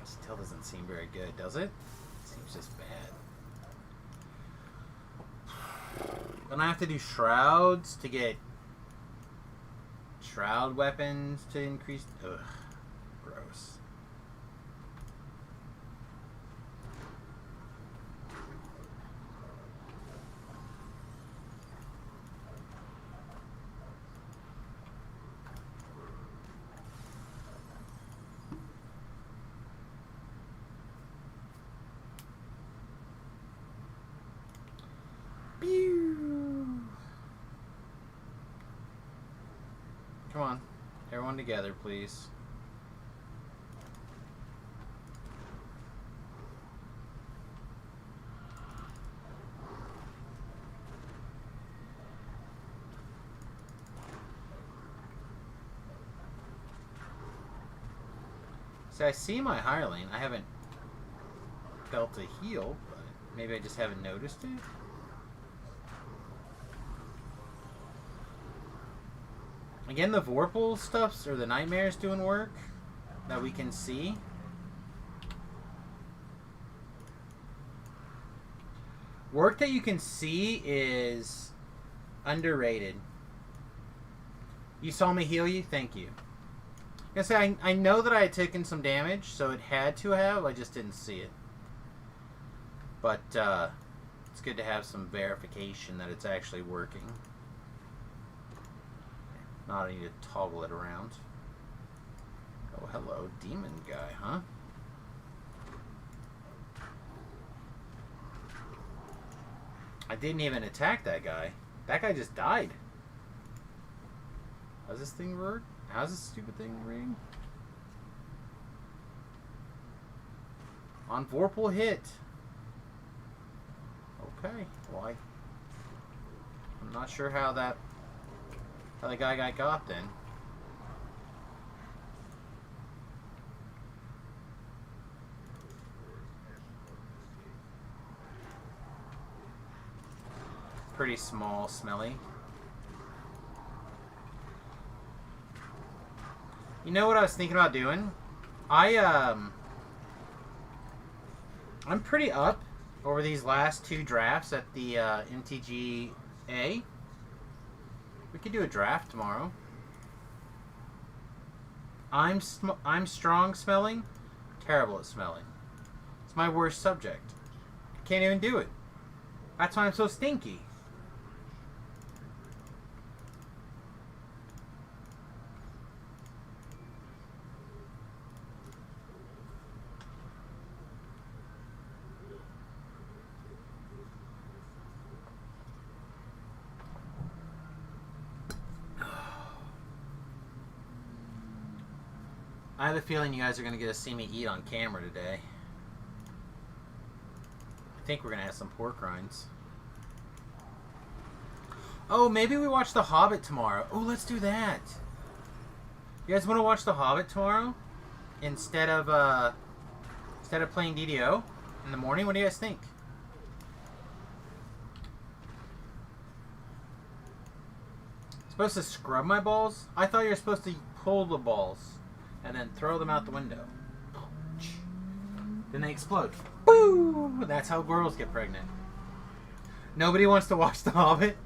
Still doesn't seem very good, does it? Seems just bad. Then I have to do shrouds to get shroud weapons to increase. Ugh, gross. Come on. Everyone together, please. See, I see my hireling. I haven't felt a heal, but maybe I just haven't noticed it. Again, the Vorpal stuffs or the nightmares doing work that we can see. Work that you can see is underrated. You saw me heal you? Thank you. I say I know that I had taken some damage, so it had to have. I just didn't see it. But it's good to have some verification that it's actually working. Not I need to toggle it around. Oh, hello, demon guy, huh? I didn't even attack that guy. That guy just died. How's this thing work? How's this stupid thing ring? On Vorpal hit. Okay, well I'm not sure how the guy got then. Pretty small, smelly. You know what I was thinking about doing? I'm pretty up over these last two drafts at the MTGA. We could do a draft tomorrow. I'm strong smelling, terrible at smelling. It's my worst subject. I can't even do it. That's why I'm so stinky. I have a feeling you guys are going to get to see me eat on camera today. I think we're going to have some pork rinds. Oh, maybe we watch The Hobbit tomorrow. Oh, let's do that. You guys want to watch The Hobbit tomorrow? Instead of playing DDO in the morning? What do you guys think? Supposed to scrub my balls? I thought you were supposed to pull the balls and then throw them out the window. Then they explode. Boom! That's how girls get pregnant. Nobody wants to watch The Hobbit?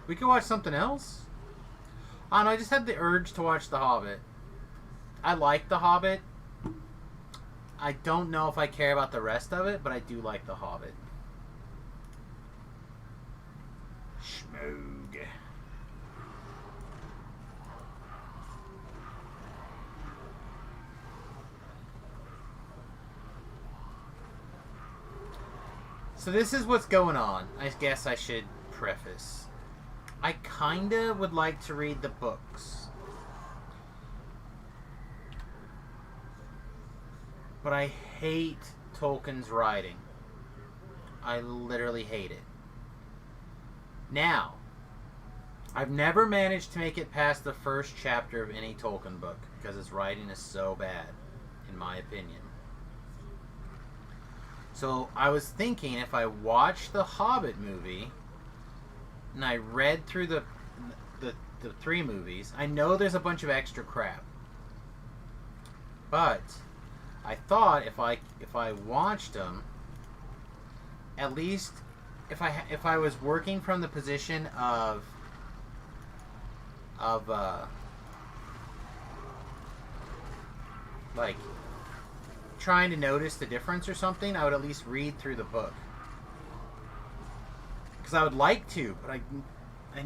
We could watch something else? I don't know, I just had the urge to watch The Hobbit. I like The Hobbit. I don't know if I care about the rest of it, but I do like The Hobbit. Schmoog. So this is what's going on. I guess I should preface. I kinda would like to read the books. But I hate Tolkien's writing. I literally hate it. Now, I've never managed to make it past the first chapter of any Tolkien book because his writing is so bad, in my opinion. So I was thinking if I watched the Hobbit movie and I read through the three movies, I know there's a bunch of extra crap, but I thought if I watched them, at least if I was working from the position of like trying to notice the difference or something, I would at least read through the book. Because I would like to, but I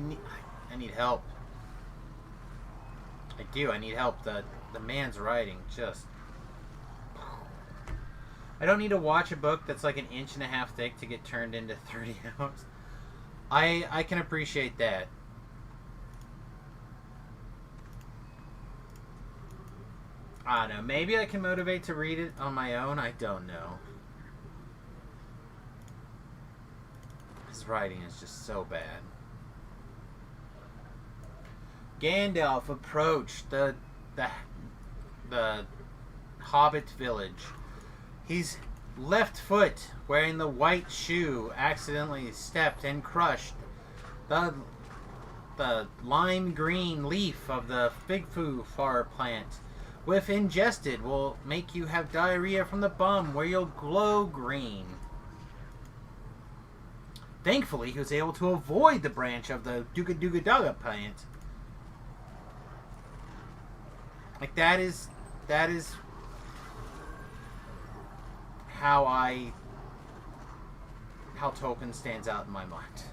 need help. I do. I need help. The man's writing just... I don't need to watch a book that's like 1.5 inches thick to get turned into 30 hours. I can appreciate that. I don't know. Maybe I can motivate to read it on my own. I don't know. His writing is just so bad. Gandalf approached the Hobbit village. His left foot, wearing the white shoe, accidentally stepped and crushed the lime green leaf of the figfoofer plant. If ingested, will make you have diarrhea from the bum, where you'll glow green. Thankfully, he was able to avoid the branch of the Duga Duga Daga plant. Like, that is how Tolkien stands out in my mind.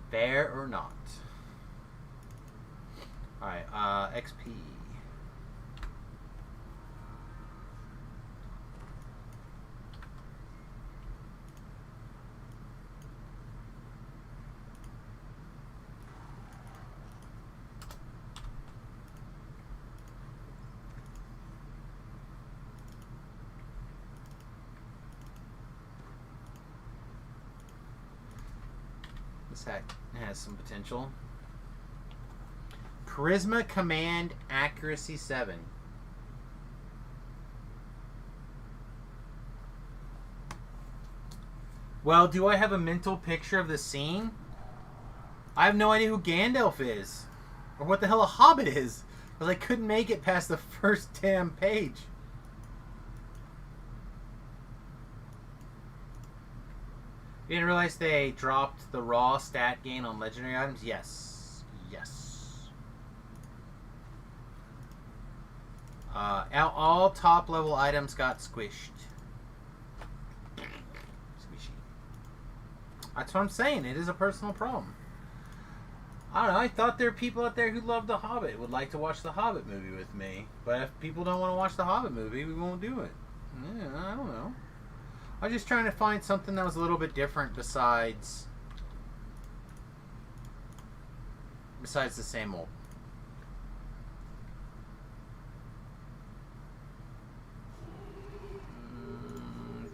Fair or not? Alright, XP. This hat has some potential. Charisma, Command, Accuracy 7. Well, do I have a mental picture of the scene? I have no idea who Gandalf is. Or what the hell a hobbit is. Because I couldn't make it past the first damn page. You didn't realize they dropped the raw stat gain on legendary items? Yes. Yes. All top level items got squished. Squishy. That's what I'm saying. It is a personal problem. I don't know. I thought there were people out there who love The Hobbit, would like to watch the Hobbit movie with me. But if people don't want to watch the Hobbit movie, we won't do it. Yeah, I don't know. I was just trying to find something that was a little bit different besides the same old.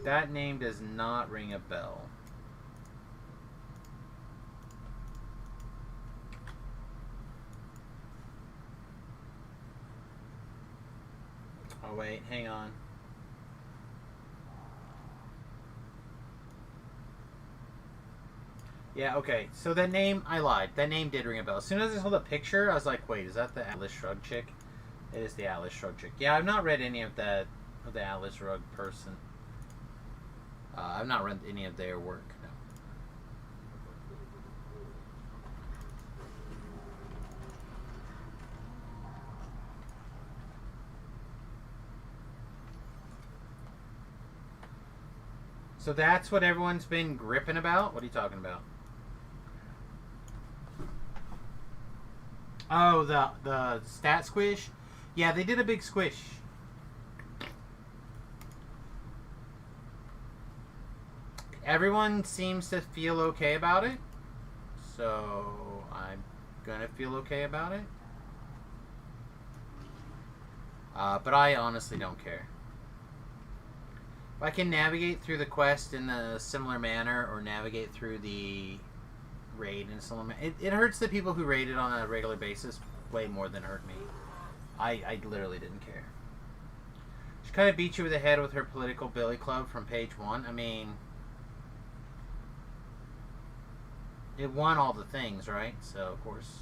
That name does not ring a bell. Oh wait, hang on. Yeah, okay. So that name, I lied. That name did ring a bell. As soon as I saw the picture, I was like, wait, is that the Atlas Shrugged chick? It is the Atlas Shrugged chick. Yeah, I've not read any of the Atlas Shrugged person. I've not read any of their work, no. So that's what everyone's been gripping about? What are you talking about? Oh, the stat squish? Yeah, they did a big squish. Everyone seems to feel okay about it. So I'm gonna feel okay about it. But I honestly don't care. If I can navigate through the quest in a similar manner, or navigate through the raid in a similar manner, it hurts the people who raid it on a regular basis way more than it hurt me. I literally didn't care. She kind of beat you over the head with her political billy club from page 1. I mean, it won all the things, right? So, of course.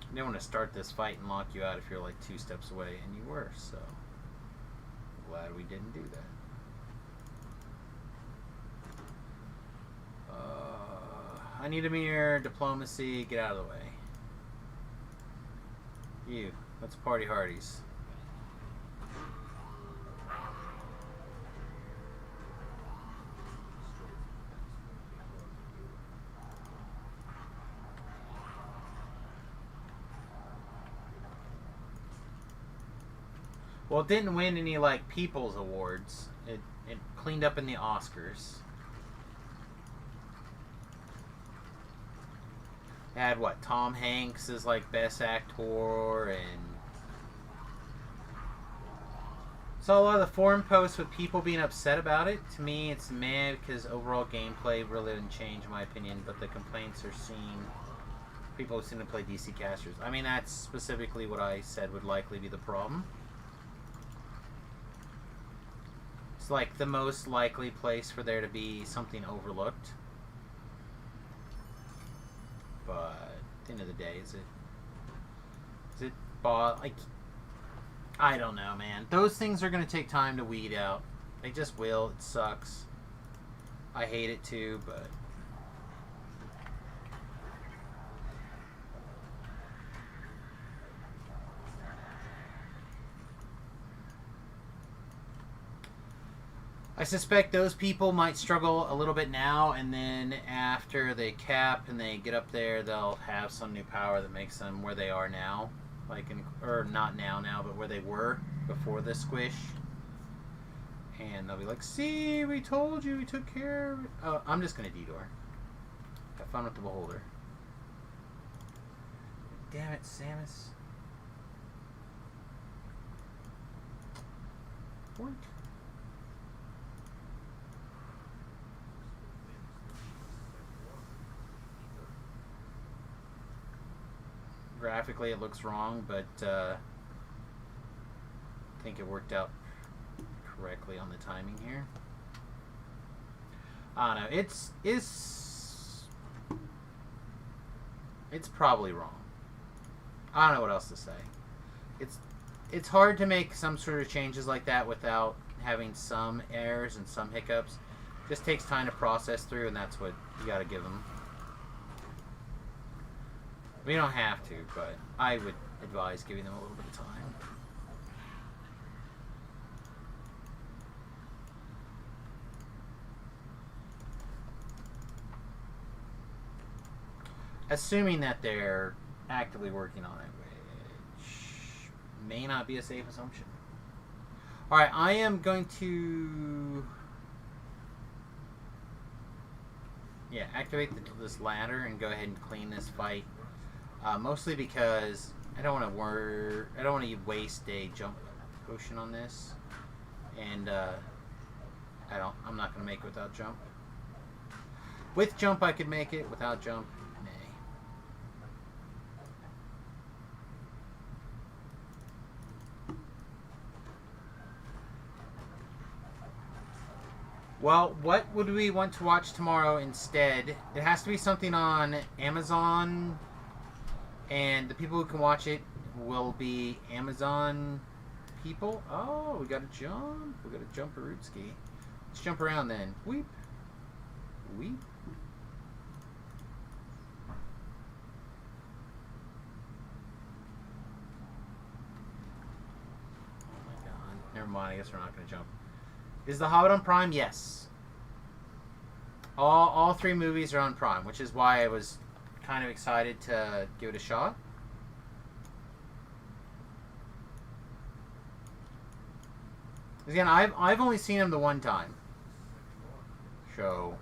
I didn't want to start this fight and lock you out if you're like 2 steps away, and you were, so glad we didn't do that. I need a mirror, diplomacy, get out of the way. You, let's party hardies. Well, it didn't win any like People's Awards. It cleaned up in the Oscars. It had what? Tom Hanks as like Best Actor, and saw a lot of the forum posts with people being upset about it. To me, it's meh because overall gameplay really didn't change, in my opinion. But the complaints are seen. People who seem to play DC casters. I mean, that's specifically what I said would likely be the problem. It's like the most likely place for there to be something overlooked. But at the end of the day, is it like, I don't know, man. Those things are going to take time to weed out. They just will. It sucks. I hate it too, but I suspect those people might struggle a little bit now, and then after they cap and they get up there, they'll have some new power that makes them where they are now. Like, or not now, but where they were before the squish. And they'll be like, see, we told you, we took care of it. Oh, I'm just going to detour. Have fun with the beholder. Damn it, Samus. What? Graphically, it looks wrong, but I think it worked out correctly on the timing here. I don't know. It's probably wrong. I don't know what else to say. It's hard to make some sort of changes like that without having some errors and some hiccups. It just takes time to process through, and that's what you got to give them. We don't have to, but I would advise giving them a little bit of time. Assuming that they're actively working on it, which may not be a safe assumption. Alright, I am going to activate this ladder and go ahead and clean this fight. Mostly because I don't want to waste a jump potion on this, and I'm not going to make it without jump. With jump, I could make it. Without jump, nay. Well, what would we want to watch tomorrow instead? It has to be something on Amazon. And the people who can watch it will be Amazon people. Oh, we got to jump. We got to jump a root ski. Let's jump around then. Weep. Weep. Oh my god. Never mind. I guess we're not going to jump. Is The Hobbit on Prime? Yes. All three movies are on Prime, which is why I was kind of excited to give it a shot. Again, I've only seen him the one time, so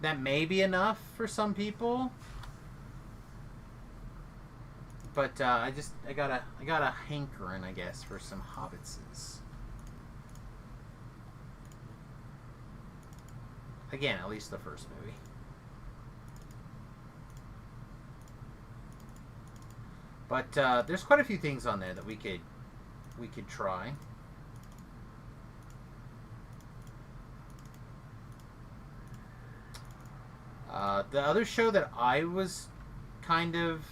that may be enough for some people. But I got a hankering, I guess, for some Hobbitses. Again, at least the first movie. But there's quite a few things on there that we could try. The other show that I was kind of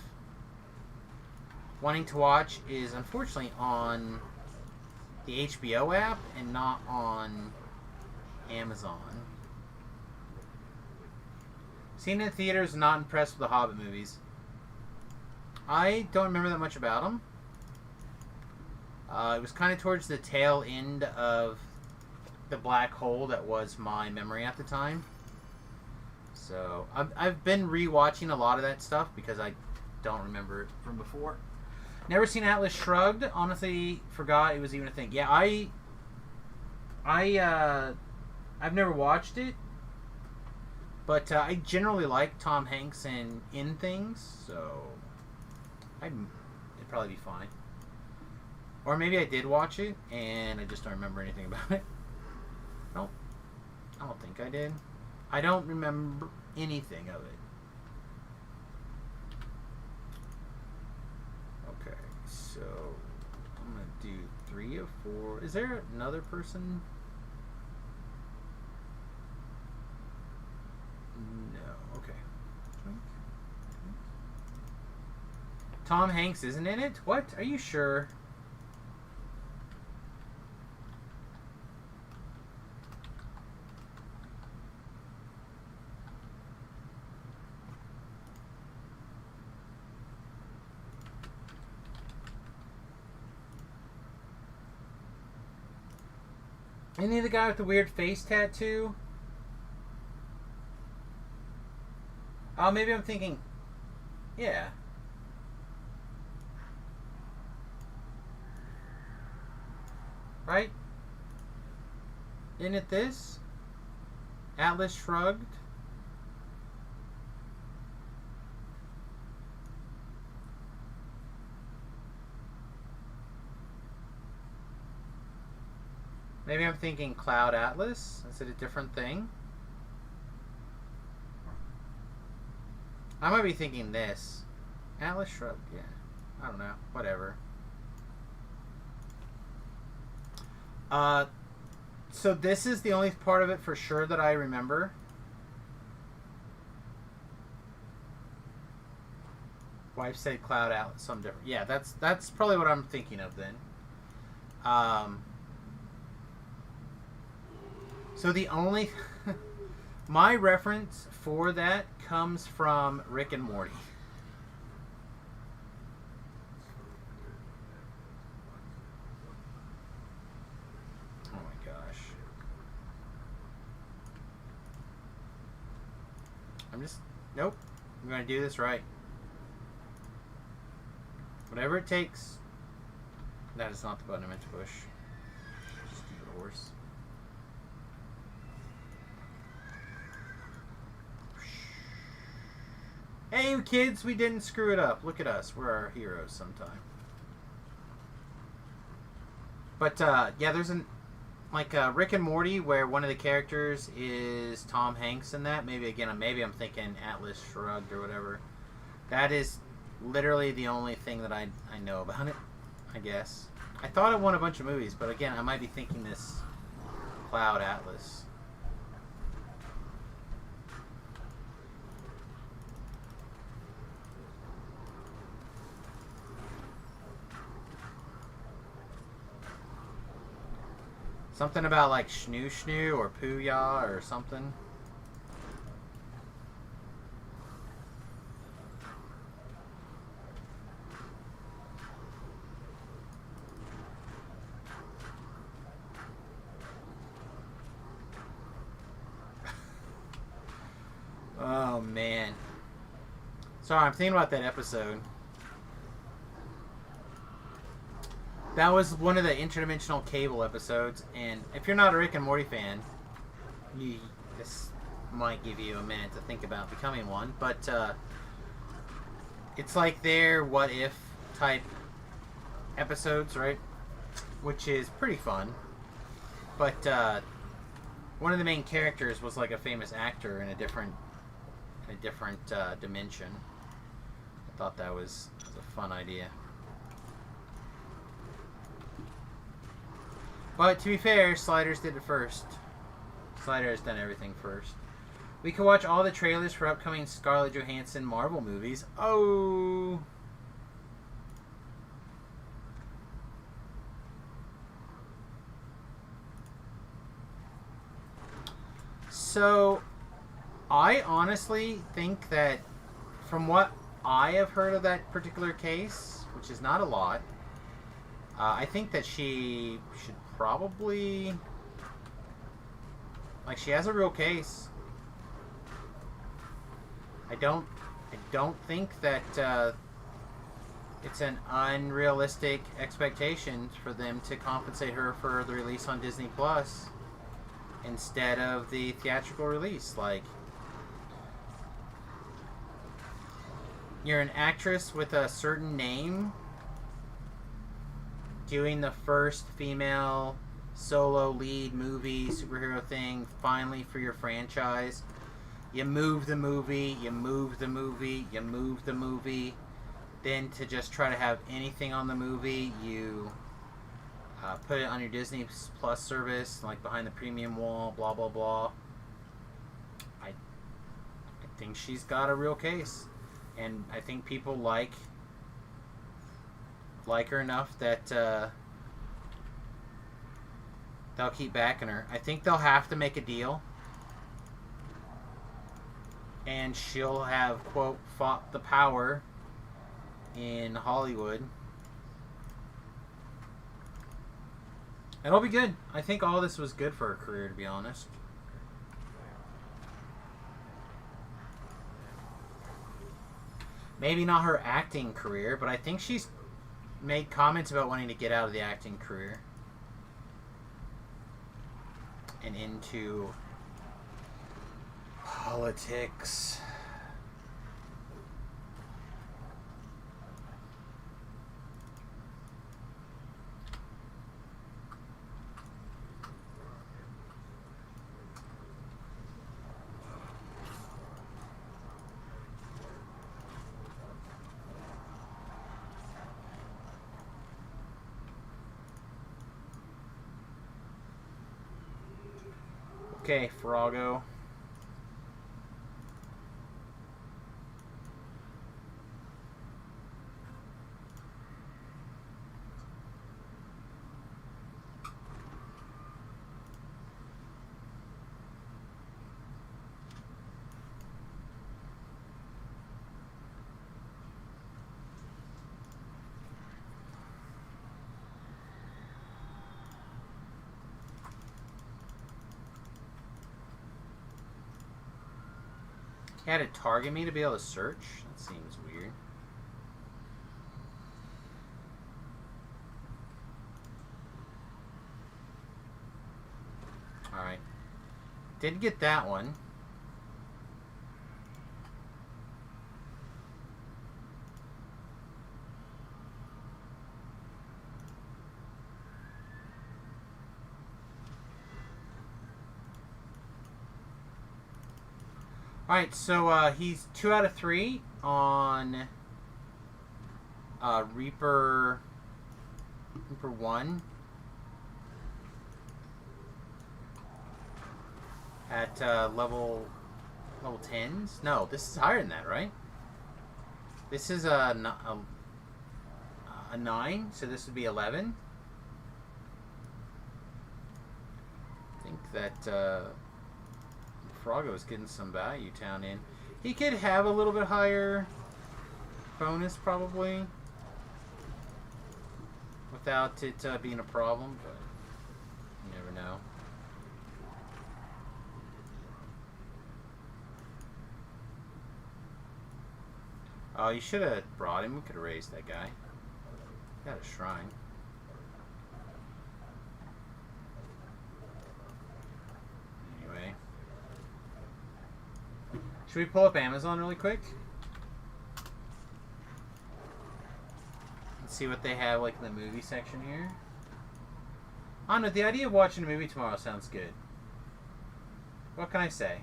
wanting to watch is unfortunately on the HBO app and not on Amazon. Seen it in theaters, not impressed with the Hobbit movies. I don't remember that much about them. It was kind of towards the tail end of the black hole that was my memory at the time. So I've been rewatching a lot of that stuff because I don't remember it from before. Never seen Atlas Shrugged. Honestly, forgot it was even a thing. Yeah, I've never watched it, but I generally like Tom Hanks in things, so it'd probably be fine. Or maybe I did watch it and I just don't remember anything about it. Nope, I don't think I did. I don't remember anything of it. Okay, so I'm gonna do 3 of 4. Is there another person? No. Okay. Tom Hanks isn't in it? What? Are you sure? Isn't he the guy with the weird face tattoo? Oh, maybe I'm thinking... Yeah. Right? Isn't it this? Atlas Shrugged? Maybe I'm thinking Cloud Atlas. Is it a different thing? I might be thinking this. Atlas Shrugged, yeah. I don't know. Whatever. So this is the only part of it for sure that I remember. Wife said Cloud Atlas, something different. Yeah, that's probably what I'm thinking of then. So the only... my reference for that comes from Rick and Morty. Oh my gosh. Nope. I'm going to do this right. Whatever it takes. That is not the button I meant to push. Stupid horse. Hey kids, we didn't screw it up. Look at us. We're our heroes sometime. But yeah, there's Rick and Morty where one of the characters is Tom Hanks in that. Maybe I'm thinking Atlas Shrugged or whatever. That is literally the only thing that I know about it, I guess. I thought it won a bunch of movies, but again, I might be thinking this Cloud Atlas. Something about like Schnoo Schnoo or Pooh-Yah or something. Oh man. Sorry, I'm thinking about that episode. That was one of the interdimensional cable episodes, and if you're not a Rick and Morty fan, this might give you a minute to think about becoming one, but it's like their what if type episodes, right? Which is pretty fun. But one of the main characters was like a famous actor in a different dimension. I thought that was a fun idea. But to be fair, Sliders did it first. Slider has done everything first. We can watch all the trailers for upcoming Scarlett Johansson Marvel movies. Oh! So, I honestly think that from what I have heard of that particular case, which is not a lot, I think that she should probably... Like, she has a real case. I don't think that It's an unrealistic expectation for them to compensate her for the release on Disney Plus instead of the theatrical release. Like, you're an actress with a certain name doing the first female solo lead movie superhero thing finally for your franchise. You move the movie, you move the movie, you move the movie. Then to just try to have anything on the movie, you put it on your Disney Plus service, like behind the premium wall, blah blah blah. I think she's got a real case, and I think people like her enough that they'll keep backing her. I think they'll have to make a deal, and she'll have, quote, fought the power in Hollywood. And it'll be good. I think all this was good for her career, to be honest. Maybe not her acting career, but I think she's made comments about wanting to get out of the acting career and into politics. Okay, Frogo. He had to target me to be able to search? That seems weird. Alright. Did get that one. Alright, so he's 2 out of 3 on Reaper 1 at level 10s. No, this is higher than that, right? This is a 9, so this would be 11. I think that Frogo's getting some value down in. He could have a little bit higher bonus probably without it being a problem, but you never know. Oh, you should have brought him. We could have raised that guy. Got a shrine. Anyway. Should we pull up Amazon really quick? And see what they have like in the movie section here. I don't know, the idea of watching a movie tomorrow sounds good. What can I say?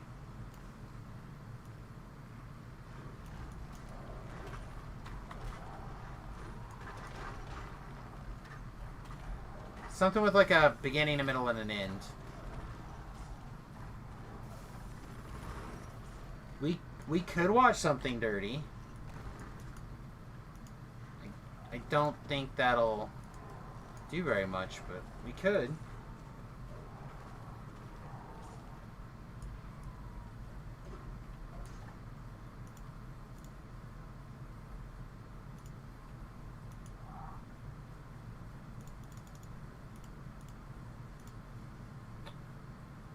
Something with like a beginning, a middle, and an end. We could watch something dirty. I don't think that'll do very much, but we could.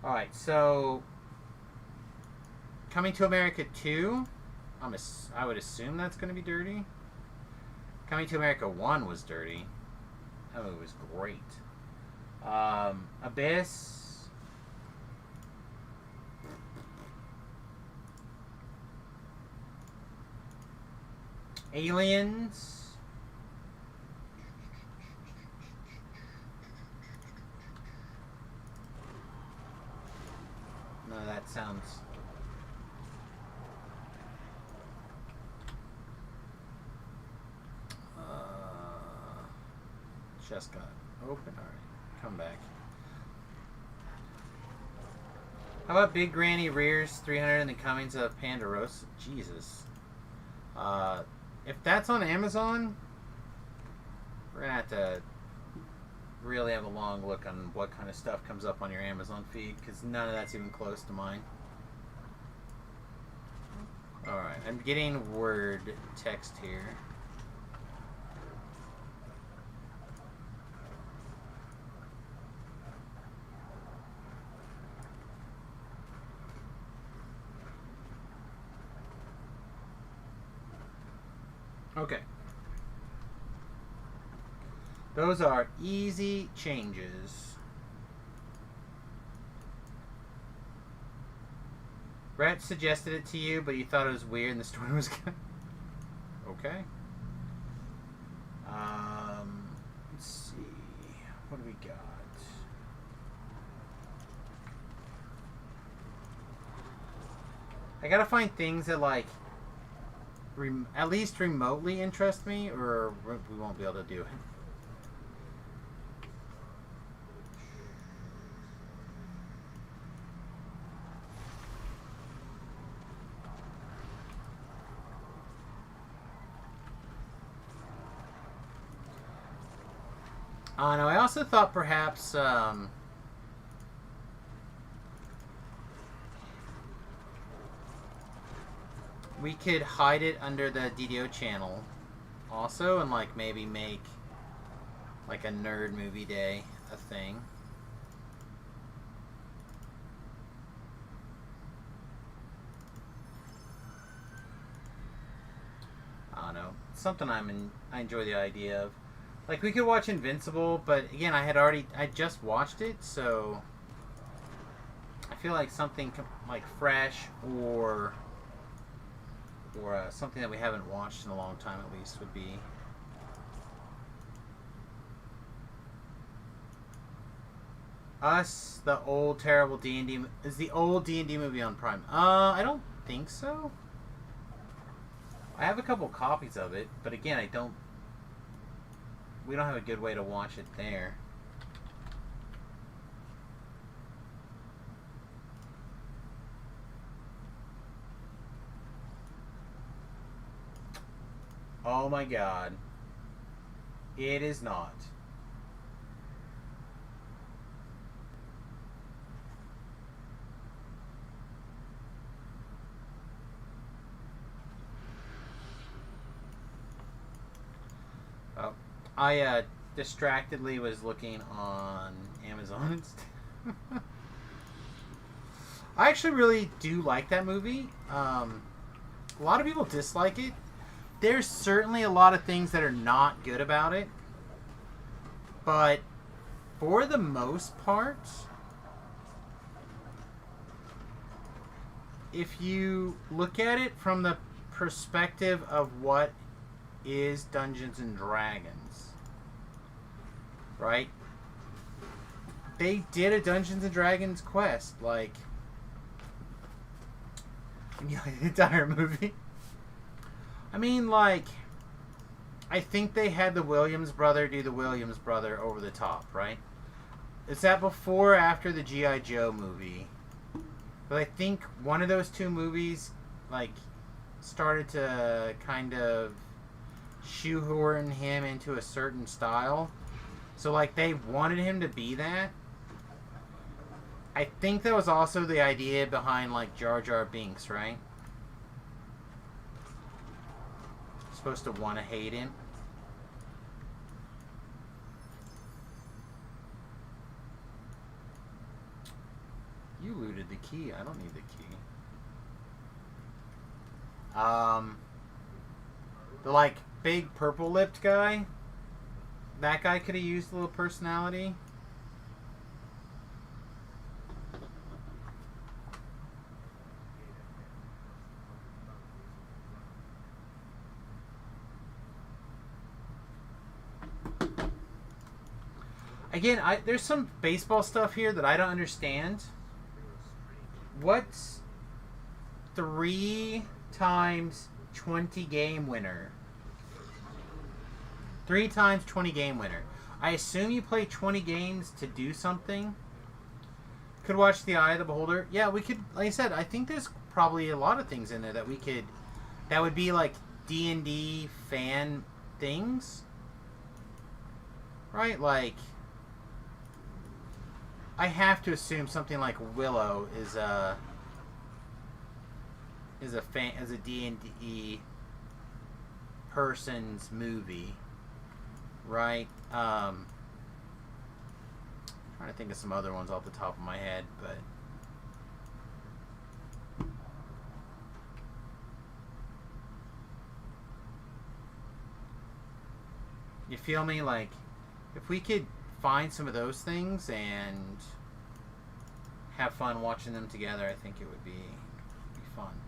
Alright, so Coming to America 2, I would assume that's going to be dirty. Coming to America 1 was dirty. That movie was great. Abyss. Aliens. No, that sounds... just got open. Alright, come back. How about Big Granny Rears 300 and the Comings of Pandarosa? Jesus. If that's on Amazon, we're going to have to really have a long look on what kind of stuff comes up on your Amazon feed, because none of that's even close to mine. Alright, I'm getting word text here. Okay. Those are easy changes. Rhett suggested it to you, but you thought it was weird and the story was good. Okay. Let's see. What do we got? I gotta find things that, like, at least remotely interest me, or we won't be able to do it. No, I also thought perhaps we could hide it under the DDO channel also, and like maybe make like a nerd movie day a thing. I don't know. It's something I enjoy the idea of. Like, we could watch Invincible, but again, I just watched it, so I feel like something like fresh or something that we haven't watched in a long time at least would be. Us, the old terrible D&D, is the old D&D movie on Prime? I don't think so. I have a couple copies of it, but again, we don't have a good way to watch it there. Oh my god. It is not. Oh, I distractedly was looking on Amazon instead. I actually really do like that movie. A lot of people dislike it. There's certainly a lot of things that are not good about it. But for the most part, if you look at it from the perspective of what is Dungeons and Dragons, right? They did a Dungeons and Dragons quest, like, the entire movie. I mean, like, I think they had the Williams brother do the Williams brother over the top, right? Is that before or after the G.I. Joe movie? But I think one of those two movies, like, started to kind of shoehorn him into a certain style. So, like, they wanted him to be that. I think that was also the idea behind, like, Jar Jar Binks, right? Supposed to want to hate him. You looted the key. I don't need the key. The, like, big purple-lipped guy. That guy could have used a little personality. Again, there's some baseball stuff here that I don't understand. What's 3 times 20 game winner? 3 times 20 game winner. I assume you play 20 games to do something. Could watch the Eye of the Beholder. Yeah, we could. Like I said, I think there's probably a lot of things in there that we could. That would be like D&D fan things, right? Like, I have to assume something like Willow is a fan, as a D&D person's movie, right? Trying to think of some other ones off the top of my head, but you feel me? Like, if we could find some of those things and have fun watching them together, I think it would be fun.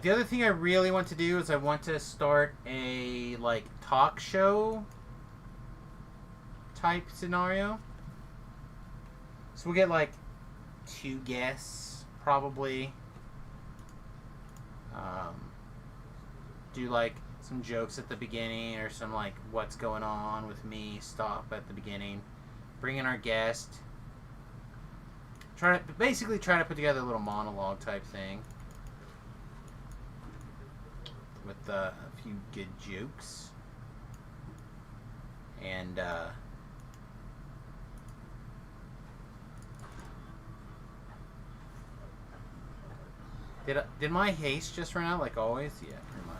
The other thing I really want to do is I want to start a like talk show type scenario. So we'll get like 2 guests probably. Do like some jokes at the beginning or some like what's going on with me stuff at the beginning. Bring in our guest. Basically try to put together a little monologue type thing with a few good jokes. And did my haste just run out like always? Yeah, pretty much.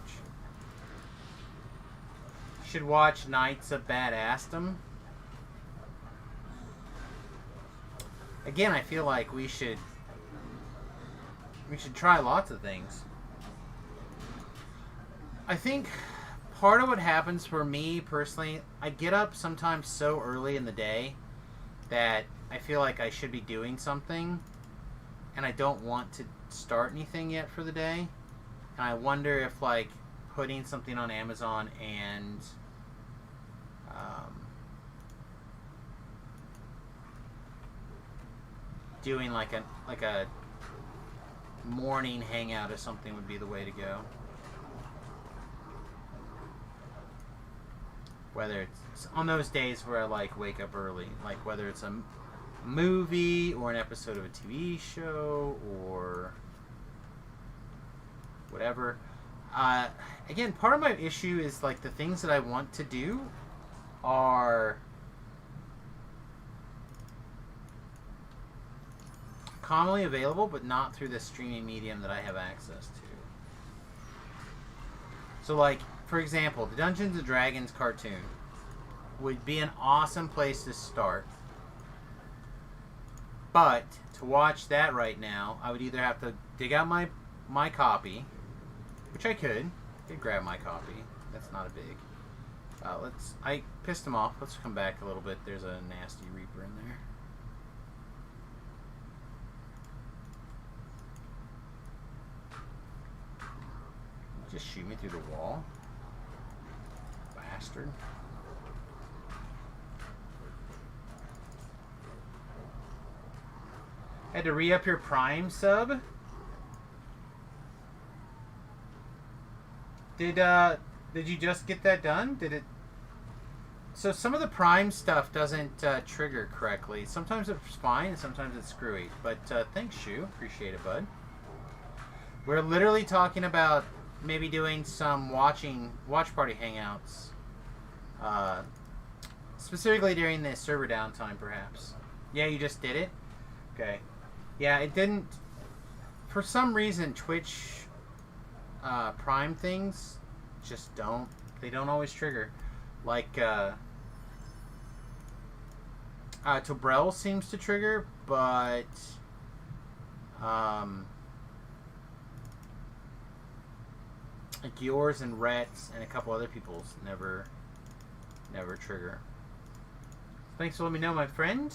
Should watch Knights of Badassdom. Again, I feel like we should try lots of things. I think part of what happens for me personally, I get up sometimes so early in the day that I feel like I should be doing something, and I don't want to start anything yet for the day. And I wonder if like putting something on Amazon and doing like a morning hangout or something would be the way to go. Whether it's on those days where I like wake up early, like whether it's a movie or an episode of a TV show or whatever. Again, part of my issue is like the things that I want to do are commonly available, but not through the streaming medium that I have access to. So like, for example, the Dungeons & Dragons cartoon would be an awesome place to start. But to watch that right now, I would either have to dig out my copy, which I could grab my copy. That's not a big. I pissed him off. Let's come back a little bit. There's a nasty Reaper in there. Just shoot me through the wall. Bastard. Had to re-up your Prime sub? Did you just get that done? Did it? So some of the Prime stuff doesn't trigger correctly. Sometimes it's fine, and sometimes it's screwy. But thanks, Shu. Appreciate it, bud. We're literally talking about maybe doing some watch party hangouts, specifically during the server downtime, perhaps. Yeah, you just did it. Okay. Yeah, it didn't. For some reason, Twitch Prime things just don't. They don't always trigger. Like Tobrel seems to trigger, but Like yours and Rhett's and a couple other people's never trigger. Thanks for letting me know, my friend.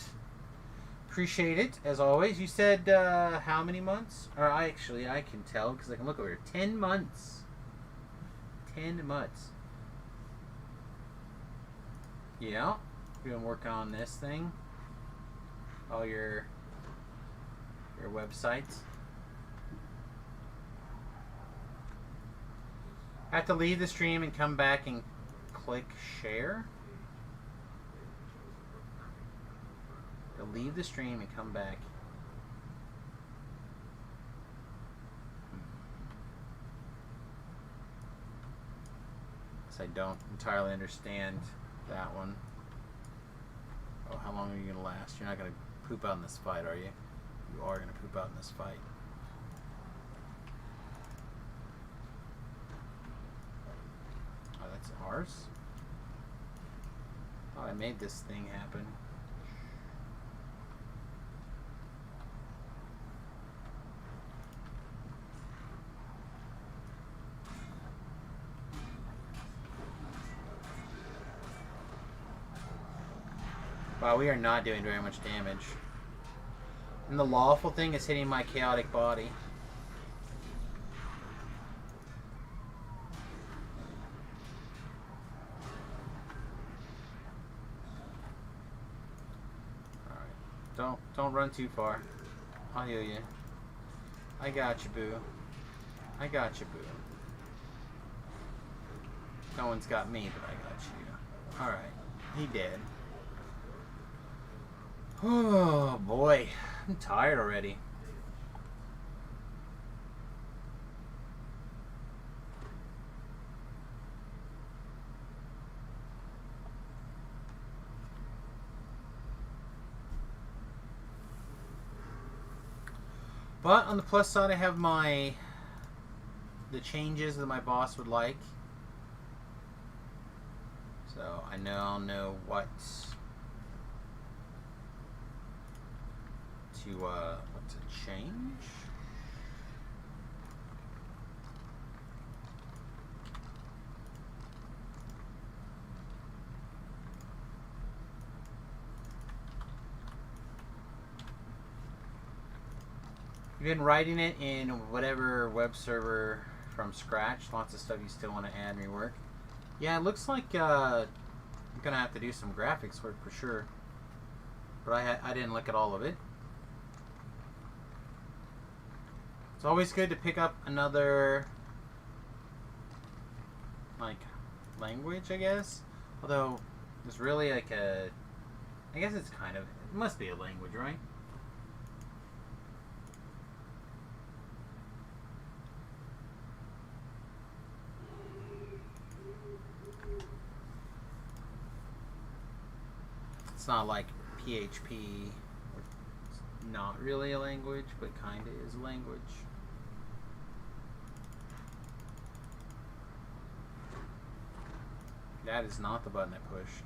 Appreciate it, as always. You said how many months? Or I can tell because I can look over here. 10 months. 10 months. Yeah. We've been working on this thing. All your websites. I have to leave the stream and come back and click share. I'll leave the stream and come back. So I don't entirely understand that one. Oh, how long are you going to last? You're not going to poop out in this fight, are you? You are going to poop out in this fight. Oh, that's ours? Oh, I made this thing happen. Wow, we are not doing very much damage. And the lawful thing is hitting my chaotic body. Alright. Don't run too far. I'll heal you. I got you, boo. I got you, boo. No one's got me, but I got you. Alright. He dead. Oh boy, I'm tired already. But on the plus side, I have the changes that my boss would like. So I'll know what to change. You've been writing it in whatever web server from scratch. Lots of stuff you still want to add and rework. Yeah, it looks like I'm gonna have to do some graphics work for sure. But I didn't look at all of it. It's always good to pick up another language, I guess. Although it's really I guess it's kind of, it must be a language, right? It's not like PHP. It's not really a language, but kind of is a language. That is not the button I pushed.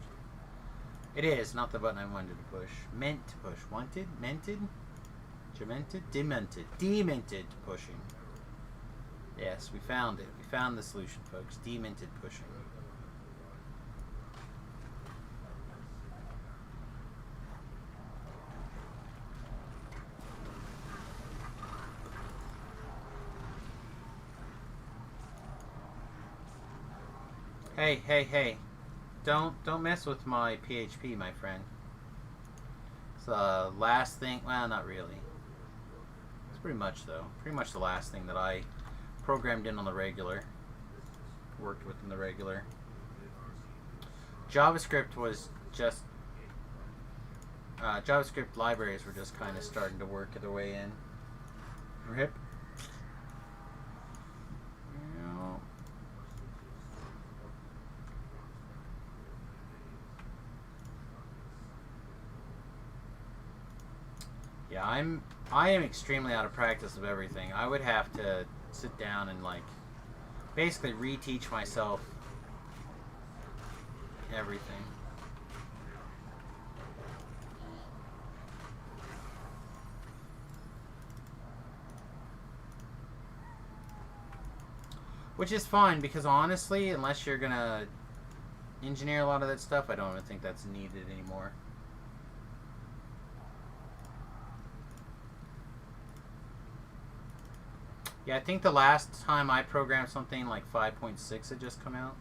It is not the button I wanted to push. Meant to push. Wanted? Mented? Demented? Demented. Demented pushing. Yes, we found it. We found the solution, folks. Demented pushing. Hey. Don't mess with my PHP, my friend. It's the last thing, well, not really. It's pretty much, though. Pretty much the last thing that I programmed in on the regular. Worked with in the regular. JavaScript was just... JavaScript libraries were just kind of starting to work their way in. RIP. Yeah, I am extremely out of practice of everything. I would have to sit down and basically reteach myself everything. Which is fine, because honestly, unless you're gonna engineer a lot of that stuff, I don't even think that's needed anymore. Yeah, I think the last time I programmed something like 5.6 had just come out.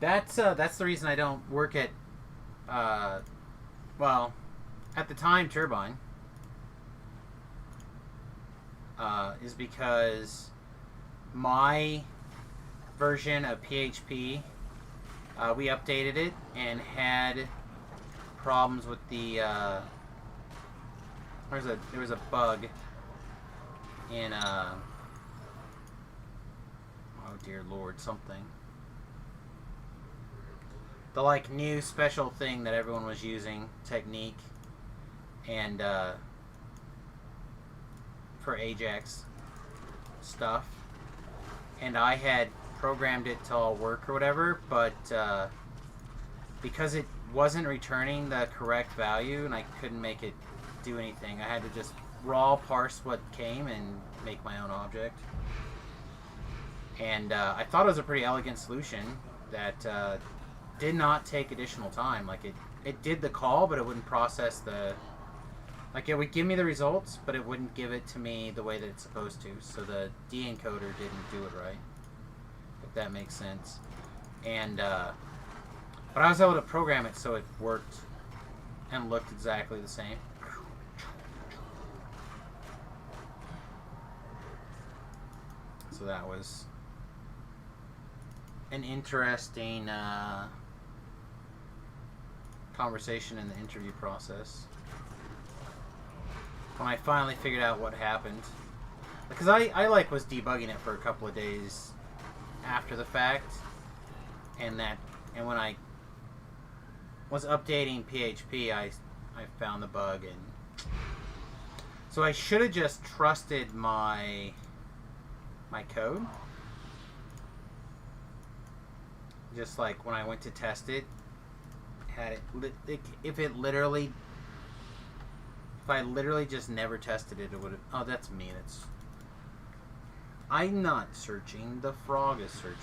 That's the reason I don't work at, well, at the time, Turbine. Is because my version of PHP, we updated it and had problems with the, there was a bug in, oh dear lord, something. The like new special thing that everyone was using, technique, and for Ajax stuff, and I had programmed it to all work or whatever, but because it wasn't returning the correct value and I couldn't make it do anything, I had to just raw parse what came and make my own object. And I thought it was a pretty elegant solution that did not take additional time. Like it did the call, but it wouldn't process the... Like, it would give me the results, but it wouldn't give it to me the way that it's supposed to. So the de-encoder didn't do it right, if that makes sense. And, but I was able to program it so it worked and looked exactly the same. So that was an interesting conversation in the interview process. When I finally figured out what happened, because I like was debugging it for a couple of days after the fact, and when I was updating PHP, I found the bug, and so I should have just trusted my code. Just like when I went to test it, had it if I literally just never tested it, it would have... Oh, that's me. I'm not searching. The frog is searching.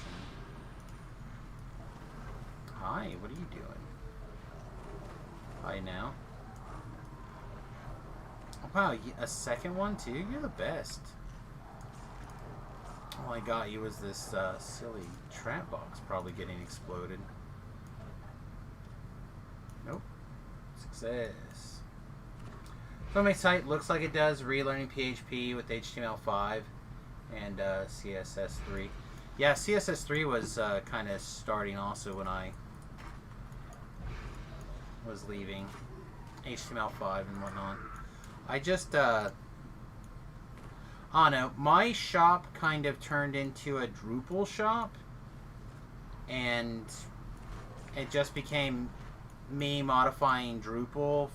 Hi, what are you doing? Hi, now. Oh, wow, a second one, too? You're the best. All I got you was this silly trap box probably getting exploded. Nope. Success. So my site looks like it does relearning PHP with HTML5 and CSS3. Yeah, CSS3 was kind of starting also when I was leaving HTML5 and whatnot. I just, I don't know, my shop kind of turned into a Drupal shop, and it just became me modifying Drupal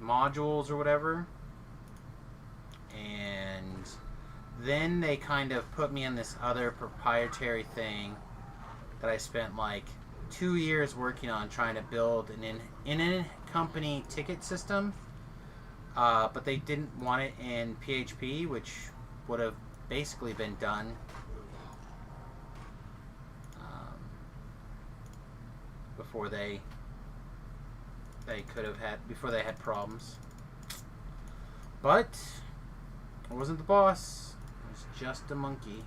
modules or whatever, and then they kind of put me in this other proprietary thing that I spent like 2 years working on, trying to build an in-company ticket system, but they didn't want it in PHP, which would have basically been done before they could have before they had problems. But I wasn't the boss. I was just a monkey.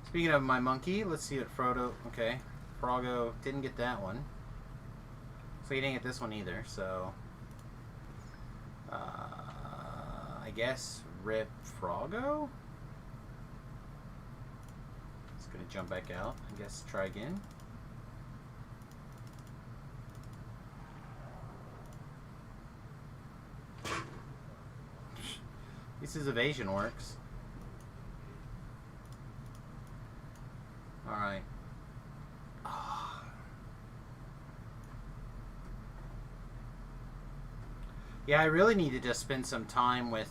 Speaking of my monkey, let's see what Frodo... Okay, Frogo didn't get that one. So he didn't get this one either, so... I guess rip Frogo? It's gonna jump back out. I guess try again. At least his evasion works. Alright. Yeah, I really need to just spend some time with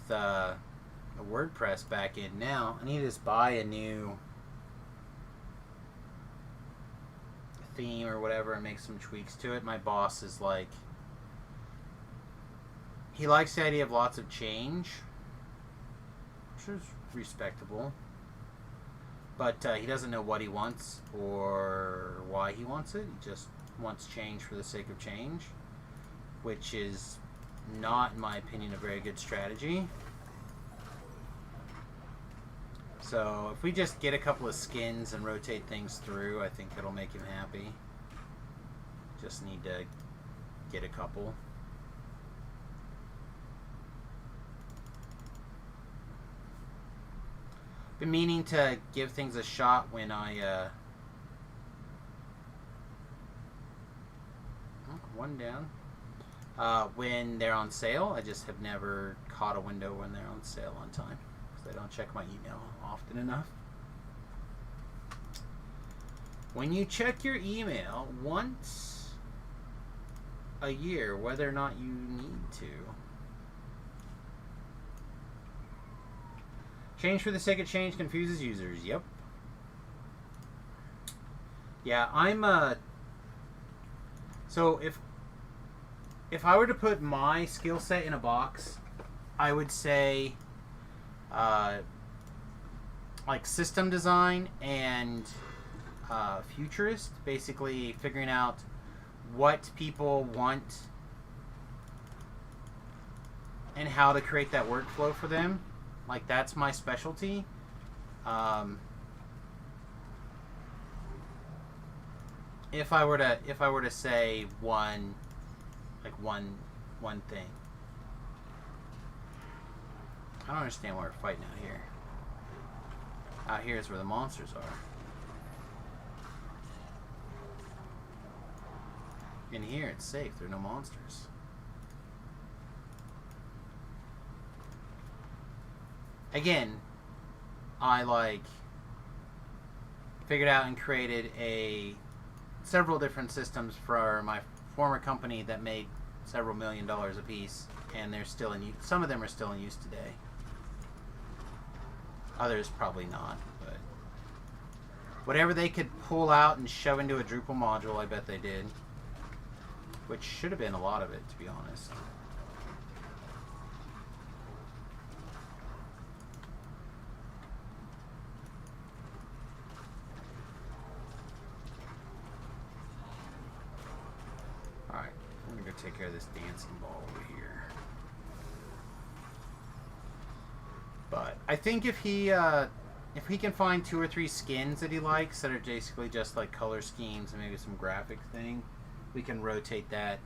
the WordPress back in now. I need to just buy a new theme or whatever and make some tweaks to it. My boss is like, he likes the idea of lots of change, which is respectable, but he doesn't know what he wants or why he wants it. He just wants change for the sake of change, which is not, in my opinion, a very good strategy. So if we just get a couple of skins and rotate things through, I think it'll make him happy. Just need to get a couple. Been meaning to give things a shot when I one down. When they're on sale. I just have never caught a window when they're on sale on time, because I don't check my email often enough. When you check your email once a year, whether or not you need to. Change for the sake of change confuses users. Yep. Yeah, I'm so if I were to put my skill set in a box, I would say like system design and futurist, basically figuring out what people want and how to create that workflow for them. Like, that's my specialty. If I were to say one thing, I don't understand why we're fighting out here. Out here is where the monsters are. In here, it's safe. There are no monsters. Again, I figured out and created several different systems for my former company that made several $1 million a piece, and they're still in use. Some of them are still in use today. Others probably not, but whatever they could pull out and shove into a Drupal module, I bet they did. Which should have been a lot of it, to be honest. Alright, I'm gonna go take care of this dancing ball over here. But I think if he can find 2 or 3 skins that he likes that are basically just like color schemes and maybe some graphic thing, we can rotate that,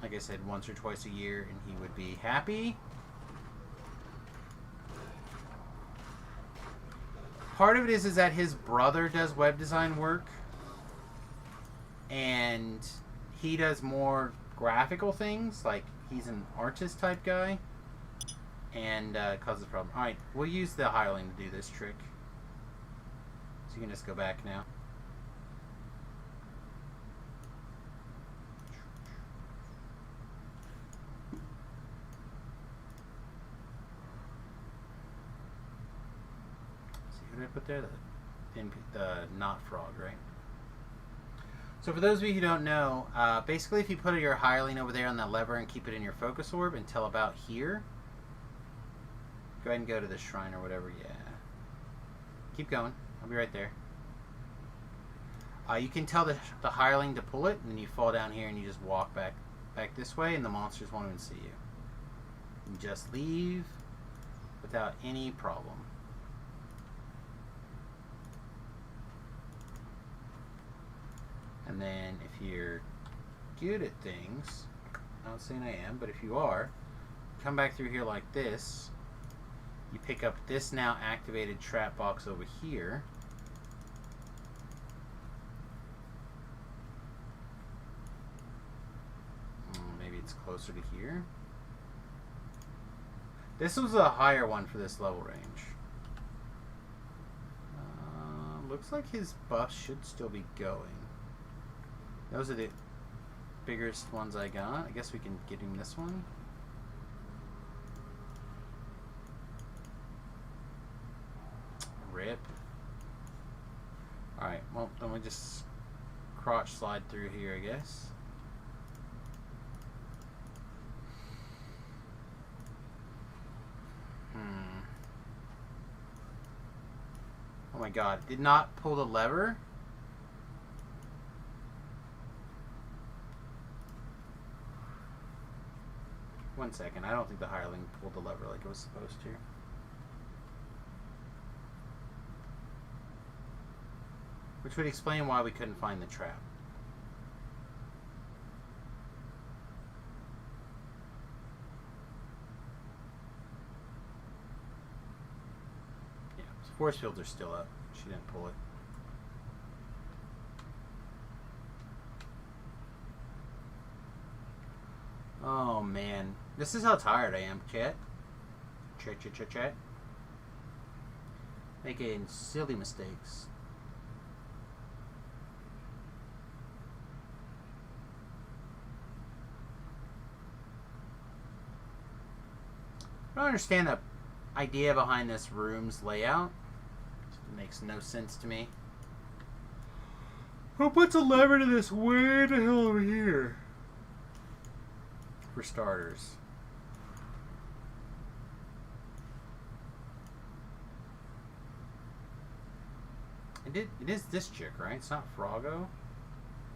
like I said, once or twice a year, and he would be happy. Part of it is that his brother does web design work, and he does more graphical things, like he's an artist type guy, and causes a problem. Alright, we'll use the hireling to do this trick. So you can just go back now. What did I put there? The not frog, right? So for those of you who don't know, basically if you put your hireling over there on that lever and keep it in your focus orb until about here, go ahead and go to the shrine or whatever. Yeah, keep going. I'll be right there. You can tell the hireling to pull it, and then you fall down here and you just walk back this way, and the monsters won't even see you. You just leave without any problem. And then if you're good at things, I'm not saying I am, but if you are, come back through here like this. You pick up this now activated trap box over here. Maybe it's closer to here. This was a higher one for this level range. Looks like his buff should still be going. Those are the biggest ones I got. I guess we can get him this one. me just crotch slide through here, I guess. Oh my god, did not pull the lever? One second, I don't think the hireling pulled the lever like it was supposed to. Which would explain why we couldn't find the trap. Yeah, force fields are still up. She didn't pull it. Oh man, this is how tired I am, chat. Chat. Making silly mistakes. I don't understand the idea behind this room's layout. It makes no sense to me. Who puts a lever to this way the hell over here? For starters. It is this chick, right? It's not Froggo.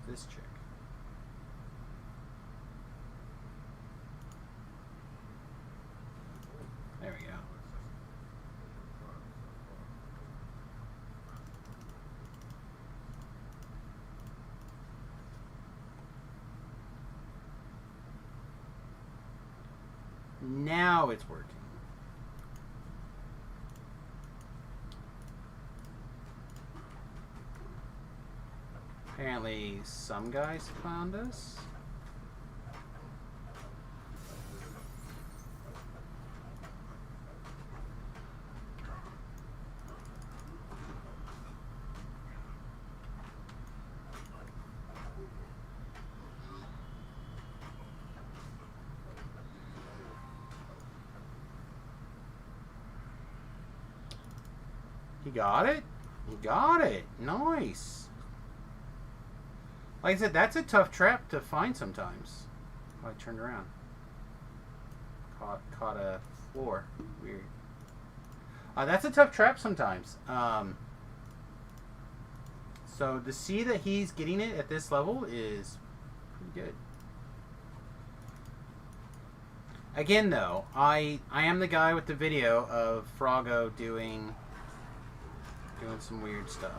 It's this chick. There we go. Now it's working. Apparently some guys found us. He got it? He got it. Nice. Like I said, that's a tough trap to find sometimes. Oh, I turned around. Caught a floor. Weird. That's a tough trap sometimes. So to see that he's getting it at this level is pretty good. Again, though, I am the guy with the video of Froggo doing some weird stuff.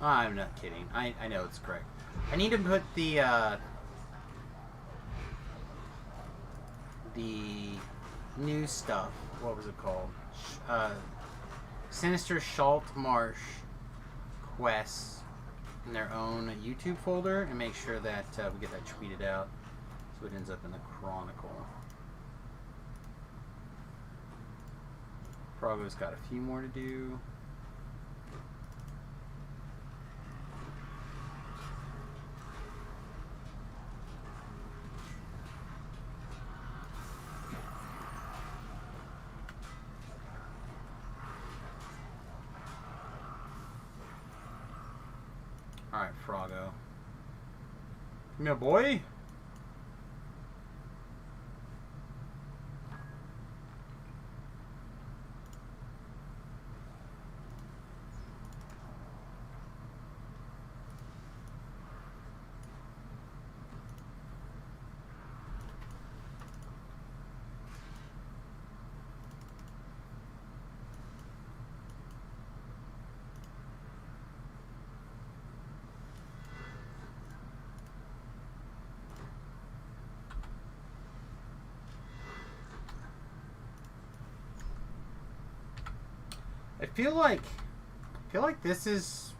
I'm not kidding. I know it's correct. I need to put the new stuff. What was it called? Sinister Schalt Marsh quests in their own YouTube folder and make sure that we get that tweeted out so it ends up in the Chronicle. Froggo's got a few more to do. Alright, Froggo. Come here, boy. I feel like this is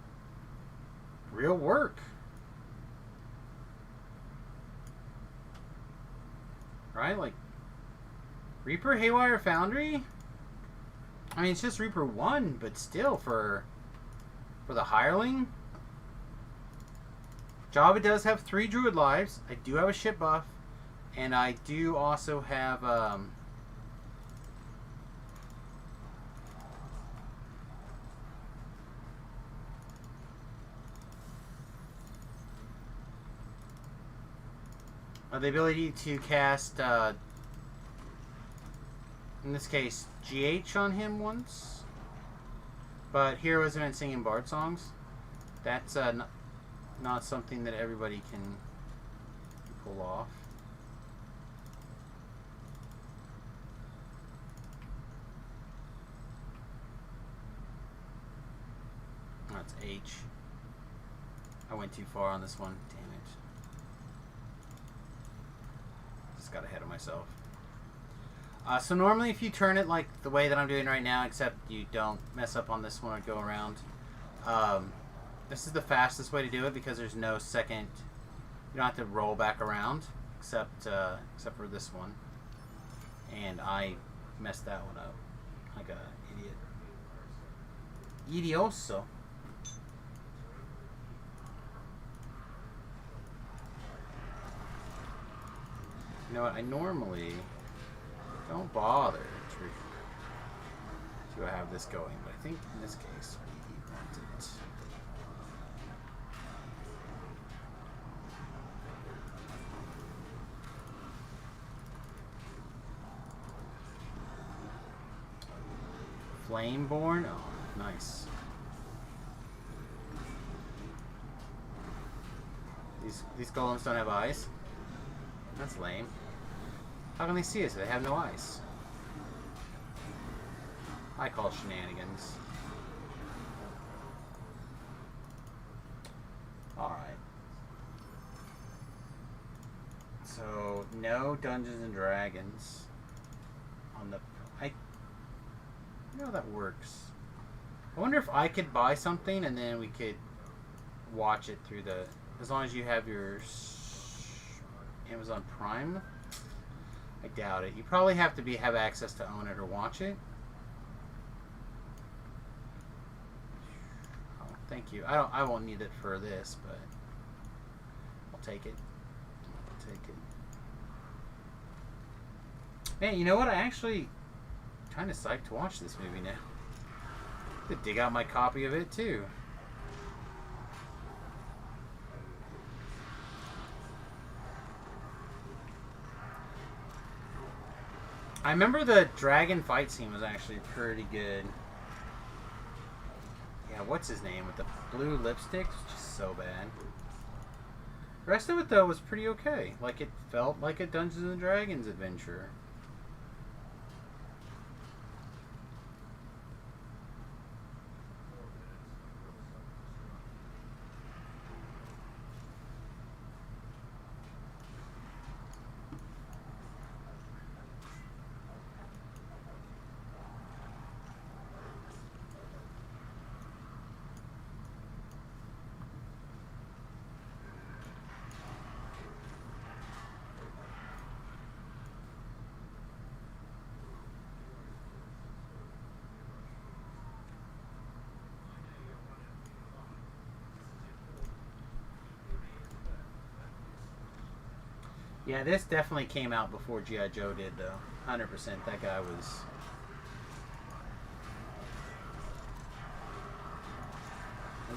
real work. Right? Like Reaper Haywire Foundry? I mean, it's just Reaper 1, but still, for the hireling. Java does have 3 Druid lives. I do have a ship buff. And I do also have, the ability to cast, in this case, GH on him once. But Heroes have been singing Bard songs. That's not something that everybody can pull off. That's H. I went too far on this one. Damn it. Just got ahead of myself. So normally if you turn it like the way that I'm doing right now, except you don't mess up on this one or go around, this is the fastest way to do it because there's no second, you don't have to roll back around, except for this one. And I messed that one up. Like an idiot. Idioso. You know what, I normally don't bother to have this going, but I think in this case we want it. Flameborn? Oh, nice. These golems don't have eyes? That's lame. How can they see us? They have no eyes. I call shenanigans. Alright. So, no Dungeons and Dragons on the... You know how that works. I wonder if I could buy something and then we could watch it through the... As long as you have your Amazon Prime? I doubt it. You probably have to have access to own it or watch it. Oh, thank you. I won't need it for this, but I'll take it. I'll take it. Man, you know what? I actually kind of psyched to watch this movie now. To dig out my copy of it too. I remember the dragon fight scene was actually pretty good. Yeah, what's his name with the blue lipstick? It's just so bad. The rest of it though was pretty okay. Like it felt like a Dungeons and Dragons adventure. Yeah, this definitely came out before G.I. Joe did, though. 100%. That guy was...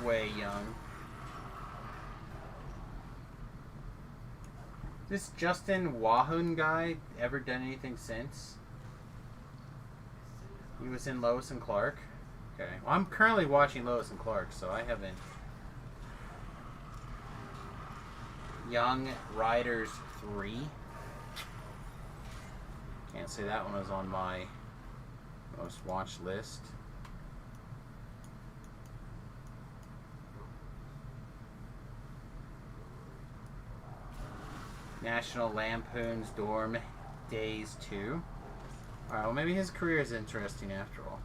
way young. This Justin Wahun guy ever done anything since? He was in Lois and Clark. Okay. Well, I'm currently watching Lois and Clark, so I haven't... Young Riders 3. Can't say that one was on my most watched list. National Lampoon's Dorm Days 2. Alright, well maybe his career is interesting after all.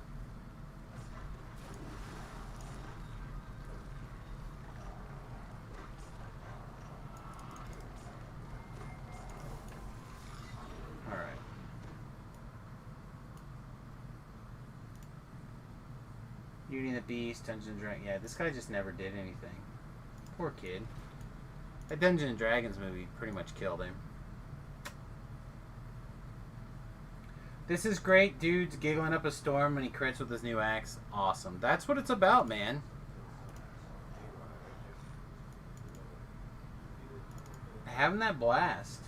Beauty and the Beast, Dungeons and Dragons. Yeah, this guy just never did anything. Poor kid. That Dungeons and Dragons movie pretty much killed him. This is great. Dude's giggling up a storm when he crits with his new axe. Awesome. That's what it's about, man. Having that blast.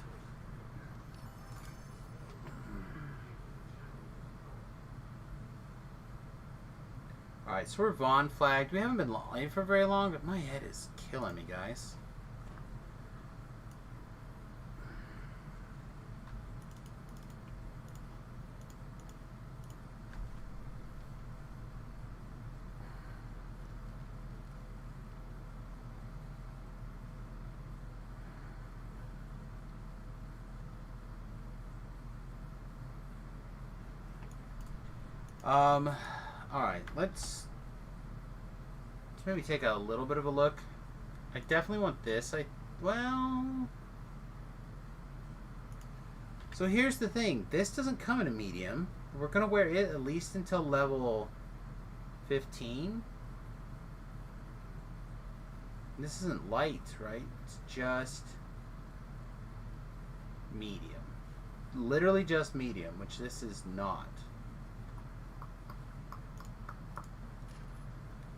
Alright, so we're Vaughn flagged. We haven't been live for very long, but my head is killing me, guys. Alright, let's maybe take a little bit of a look. I definitely want this. So here's the thing. This doesn't come in a medium. We're going to wear it at least until level 15. This isn't light, right? It's just medium. Literally just medium, which this is not.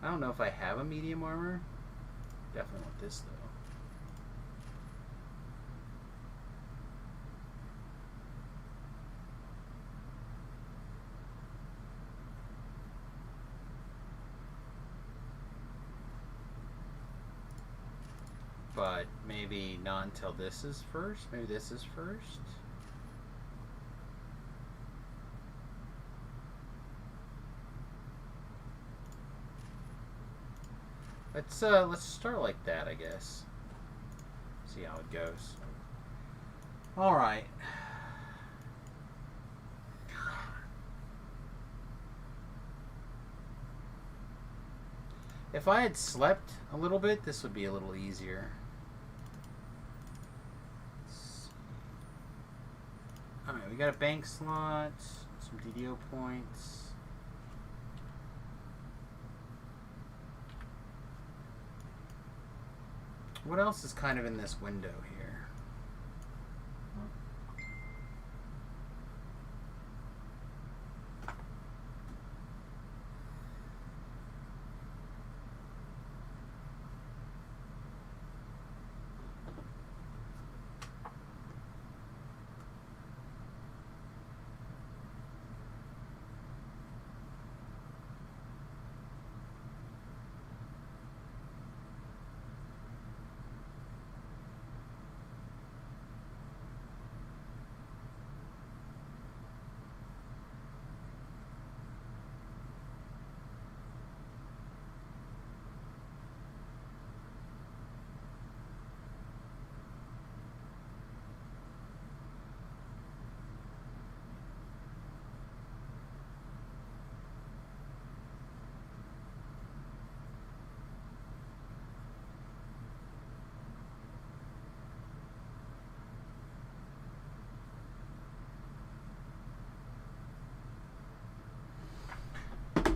I don't know if I have a medium armor. Definitely want this though. But maybe not until this is first. Maybe this is first. Let's start like that, I guess. See how it goes. All right. If I had slept a little bit, this would be a little easier. All right, we got a bank slot, some DDO points. What else is kind of in this window here?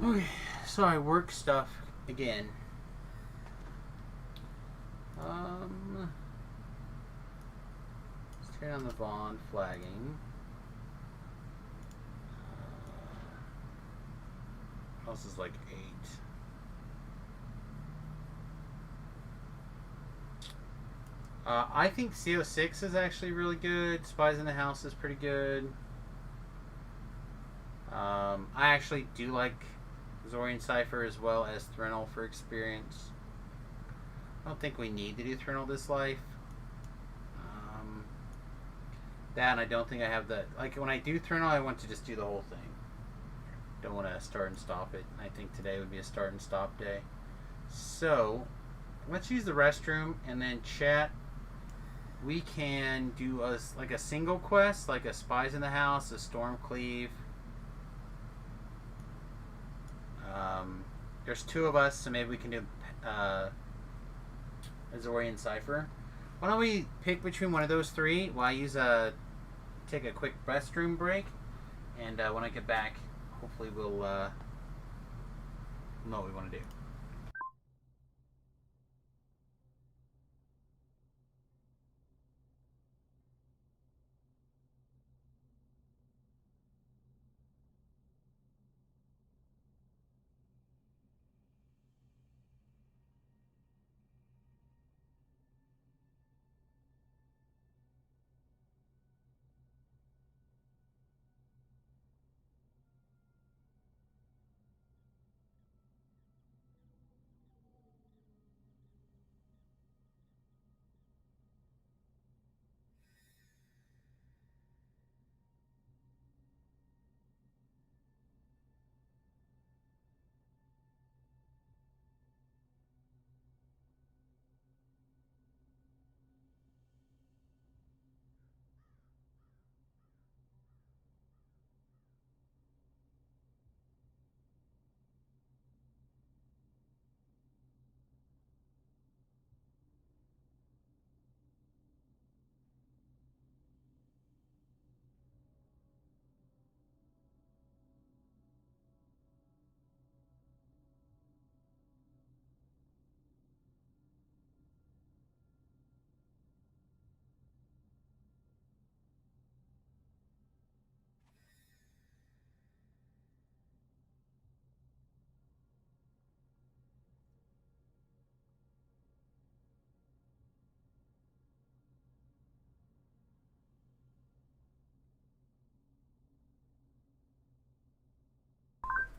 Okay, sorry, work stuff again. Let's turn on the Vaughn flagging. House is like 8. I think CO6 is actually really good. Spies in the House is pretty good. I actually do like Zorian Cypher as well as Threnal for experience. I don't think we need to do Threnal this life. That and I don't think I have the... Like, when I do Threnal, I want to just do the whole thing. Don't want to start and stop it. I think today would be a start and stop day. So, let's use the restroom and then chat. We can do a single quest, like a Spies in the House, a Storm Cleave. There's 2 of us, so maybe we can do a Zorian Cypher. Why don't we pick between one of those 3 while I take a quick restroom break, and when I get back, hopefully we'll we'll know what we want to do.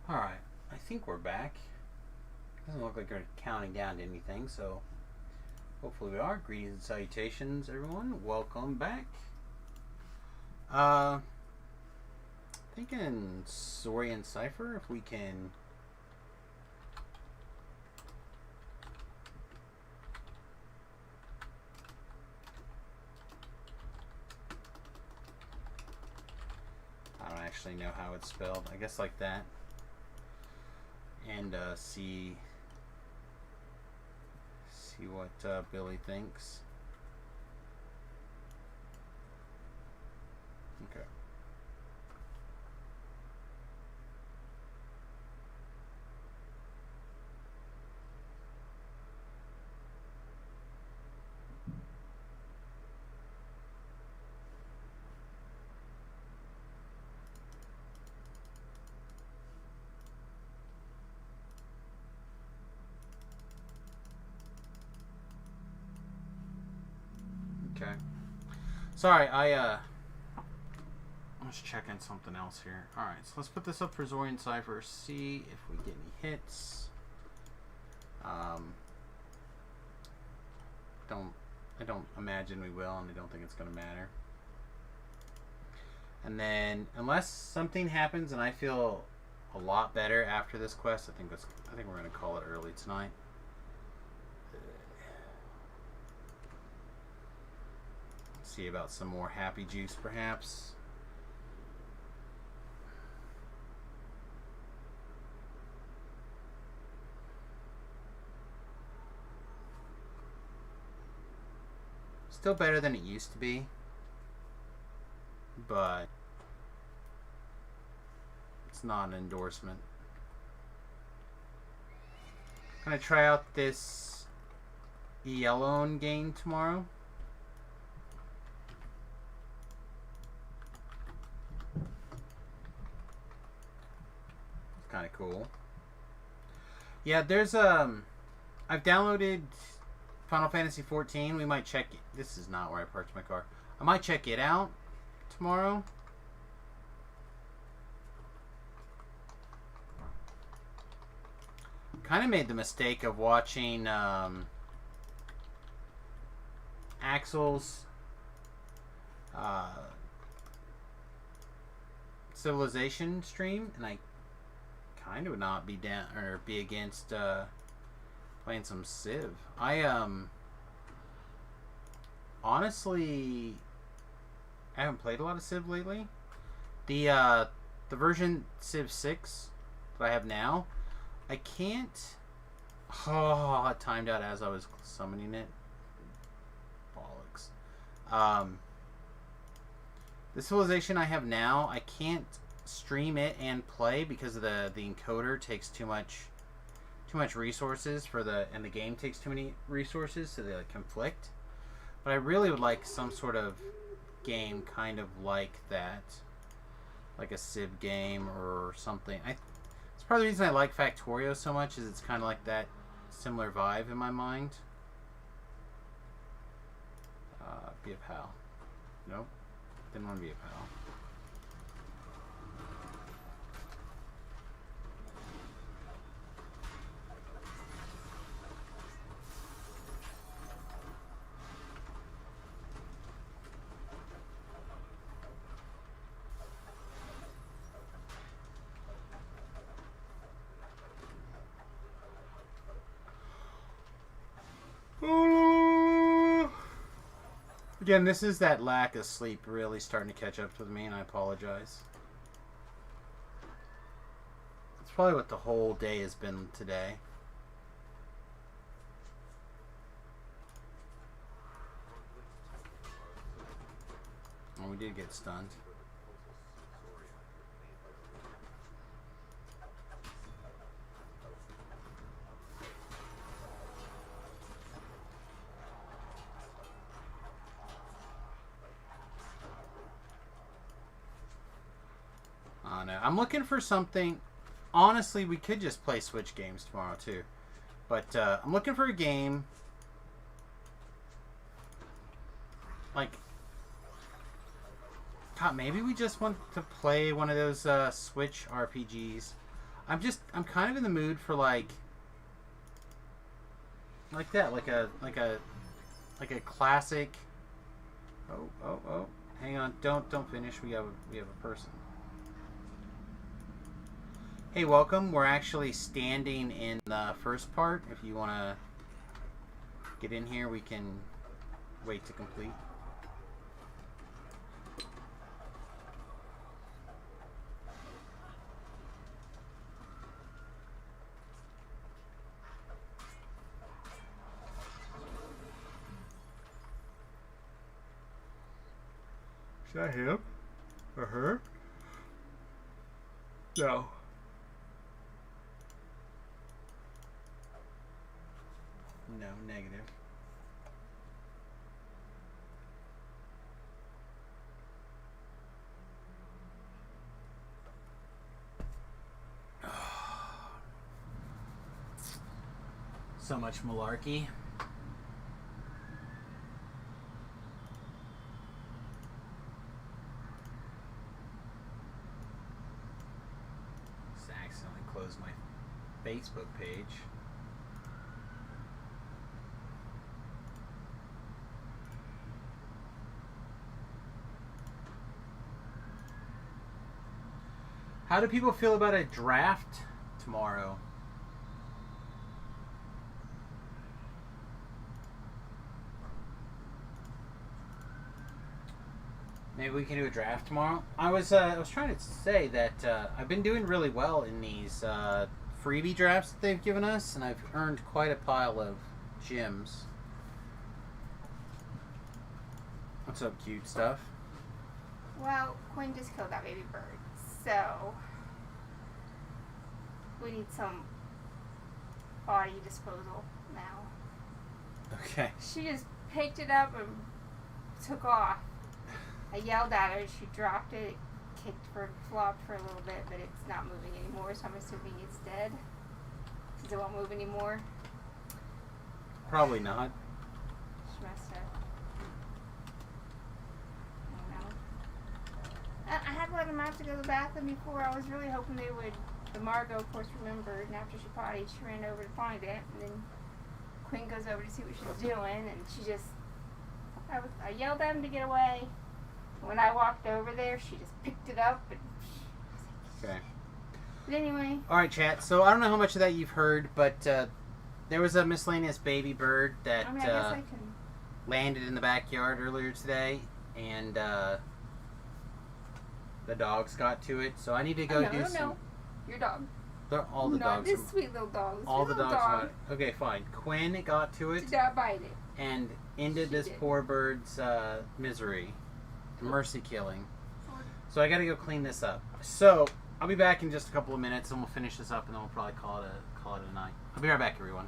Alright, I think we're back. Doesn't look like we're counting down to anything, so hopefully we are. Greetings and salutations, everyone. Welcome back. Thinking Saurian Cipher, if we can. I don't actually know how it's spelled. I guess like that. And see what Billy thinks. Okay. Okay. Sorry, I was checking something else here. Alright, so let's put this up for Saurian Cipher, see if we get any hits. I don't imagine we will, and I don't think it's gonna matter. And then unless something happens and I feel a lot better after this quest, I think we're gonna call it early tonight. See about some more happy juice, perhaps. Still better than it used to be, but it's not an endorsement. I'm gonna try out this Yellowstone game tomorrow. Kind of cool. Yeah, there's I've downloaded Final Fantasy 14. We might check it. This is not where I parked my car. I might check it out tomorrow. Kind of made the mistake of watching Axel's Civilization stream, and I kind of would not be down or be against playing some Civ. I honestly I haven't played a lot of Civ lately. The version Civ 6 that I have now, I can't. Oh, it timed out as I was summoning it. Bollocks. The Civilization I have now, I can't stream it and play because of the encoder takes too much too much resources and the game takes too many resources, so they like conflict. But I really would like some sort of game kind of like that, like a Civ game or something. It's part of the reason I like Factorio so much, is it's kind of like that similar vibe in my mind. Be a pal. Nope. Didn't want to be a pal. Again, this is that lack of sleep really starting to catch up with me, and I apologize. It's probably what the whole day has been today. And we did get stunned. No. I'm looking for something. Honestly, we could just play Switch games tomorrow too, but I'm looking for a game like, God, maybe we just want to play one of those Switch RPGs. I'm kind of in the mood for like that, like a classic. Oh, hang on, don't finish. We have a person. Hey, welcome. We're actually standing in the first part. If you want to get in here, we can wait to complete. Is that him? Or her? No. No, negative. So much malarkey. Just accidentally closed my Facebook page. How do people feel about a draft tomorrow? Maybe we can do a draft tomorrow. I was trying to say that I've been doing really well in these freebie drafts that they've given us, and I've earned quite a pile of gems. What's up, cute stuff? Well, Quinn just killed that baby bird, so we need some body disposal now. Okay. She just picked it up and took off. I yelled at her, she dropped it, flopped for a little bit, but it's not moving anymore, so I'm assuming it's dead. Since it won't move anymore. Probably not. She must have. I don't know. I had let him out to go to the bathroom before. I was really hoping they would. The Margot, of course, remembered, and after she potted, she ran over to find it, and then Quinn goes over to see what she's doing, and she just. I yelled at him to get away. When I walked over there, she just picked it up. And okay. But anyway. All right, chat. So I don't know how much of that you've heard, but there was a miscellaneous baby bird that I guess I can. landed in the backyard earlier today, and the dogs got to it. So I need to go do some. No, your dog. All the Not dogs. this sweet little dog. All the dogs got it. Okay, fine. Quinn got to it. Did not bite it. And ended this poor bird's misery. Mercy killing. So I gotta go clean this up. So I'll be back in just a couple of minutes, and we'll finish this up, and then we'll probably call it a night. I'll be right back, everyone.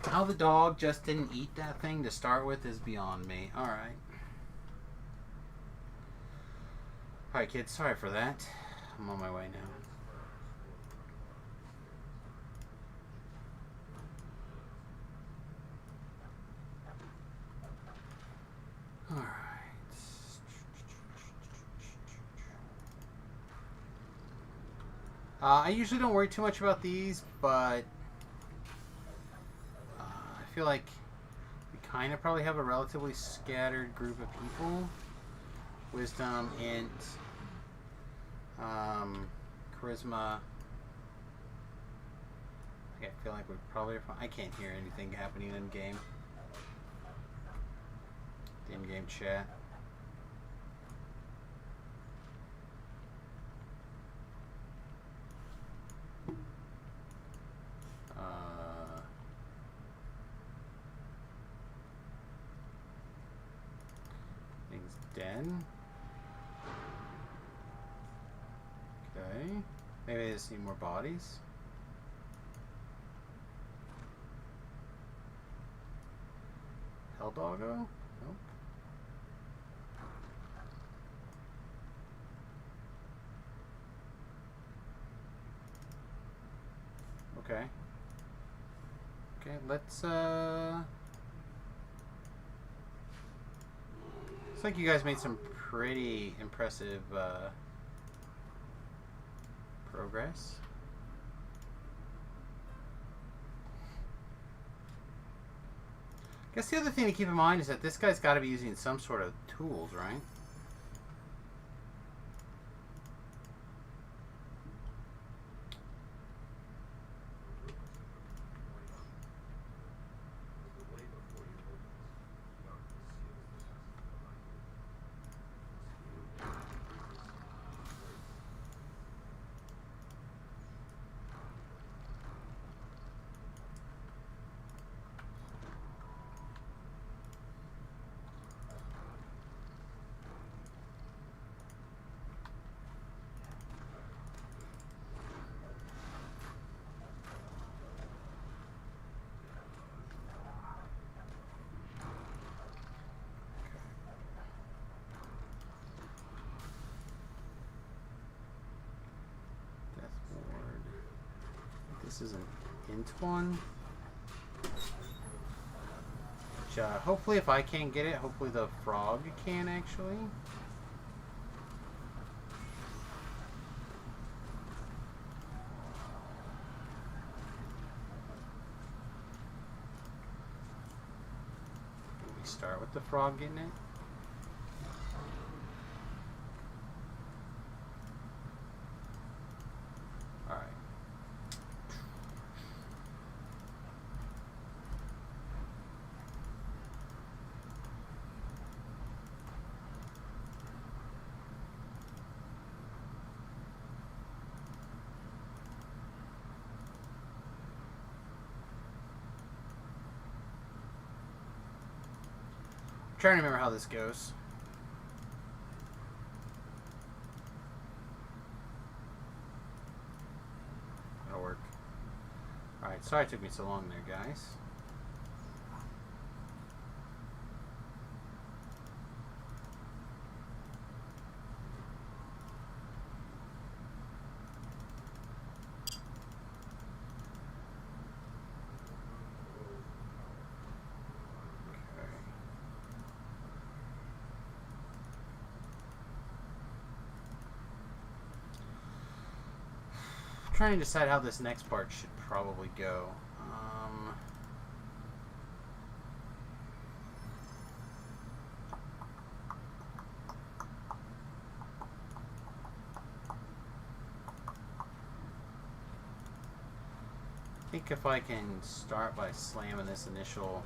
How the dog just didn't eat that thing to start with is beyond me. Alright. Alright, kids, sorry for that. I'm on my way now. Alright. I usually don't worry too much about these, but I feel like we kind of probably have a relatively scattered group of people. Wisdom, int, charisma. I feel like we probably are fine. I can't hear anything happening in game. The in-game chat. Things dead. Okay. Maybe I just need more bodies. Hell doggo? Nope. Okay. Okay, let's, looks like you guys made some pretty impressive, progress. I guess the other thing to keep in mind is that this guy's got to be using some sort of tools, right? This is an int one. Which, hopefully if I can't get it, hopefully the frog can actually. We start with the frog getting it. Trying to remember how this goes. That'll work. Alright, sorry it took me so long there, guys. Trying to decide how this next part should probably go. I think if I can start by slamming this initial.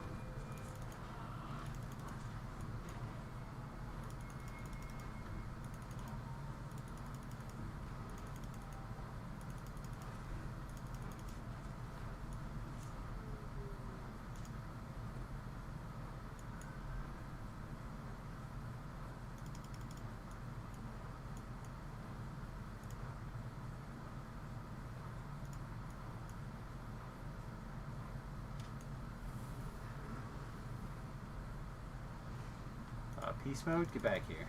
Peace mode, get back here.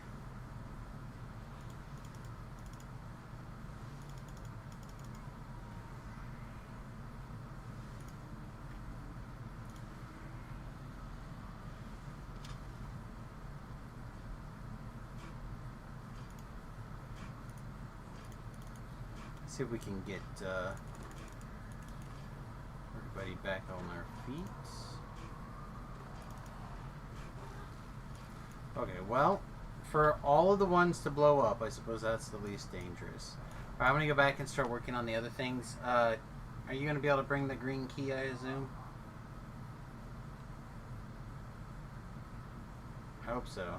See if we can get everybody back on their feet. Okay, well, for all of the ones to blow up, I suppose that's the least dangerous. Alright, I'm going to go back and start working on the other things. Are you going to be able to bring the green key, I assume? I hope so.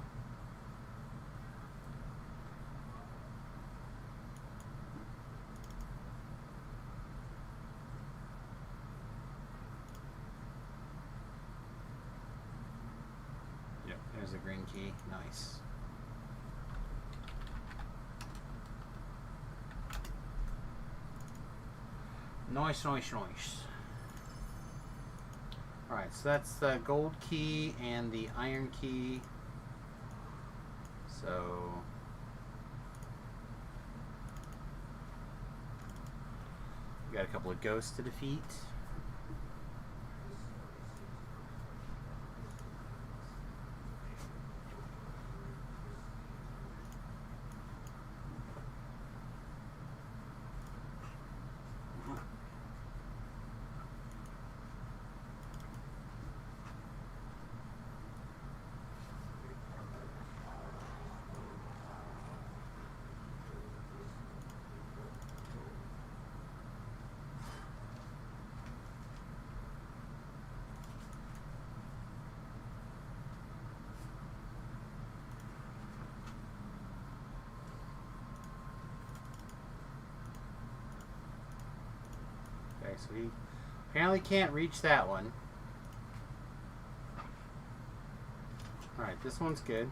Yep, there's the green key. Nice. Nice. Alright, so that's the gold key and the iron key. So We got a couple of ghosts to defeat. Okay, so he apparently can't reach that one. Alright, this one's good.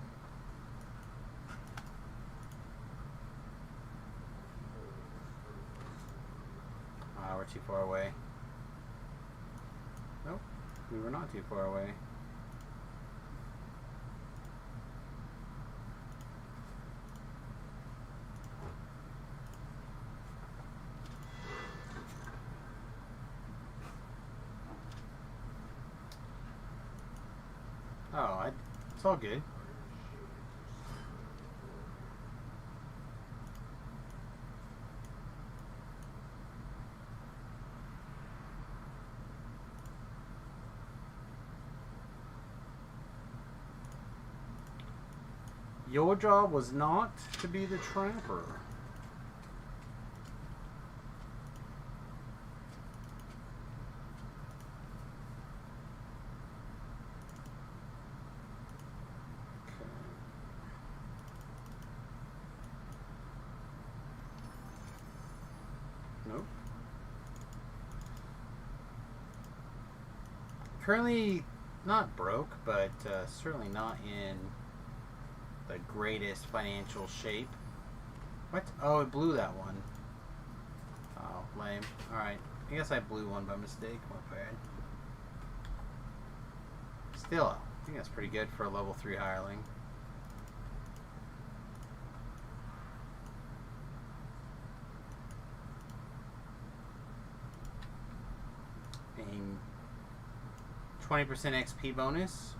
Ah, we're too far away. Nope, we were not too far away. Oh, it's all good. Your job was not to be the trapper. Nope. Currently not broke, but certainly not in the greatest financial shape. What? Oh, it blew that one. Oh, lame. Alright. I guess I blew one by mistake. My bad. Still, I think that's pretty good for a level 3 hireling. Paying 20% XP bonus.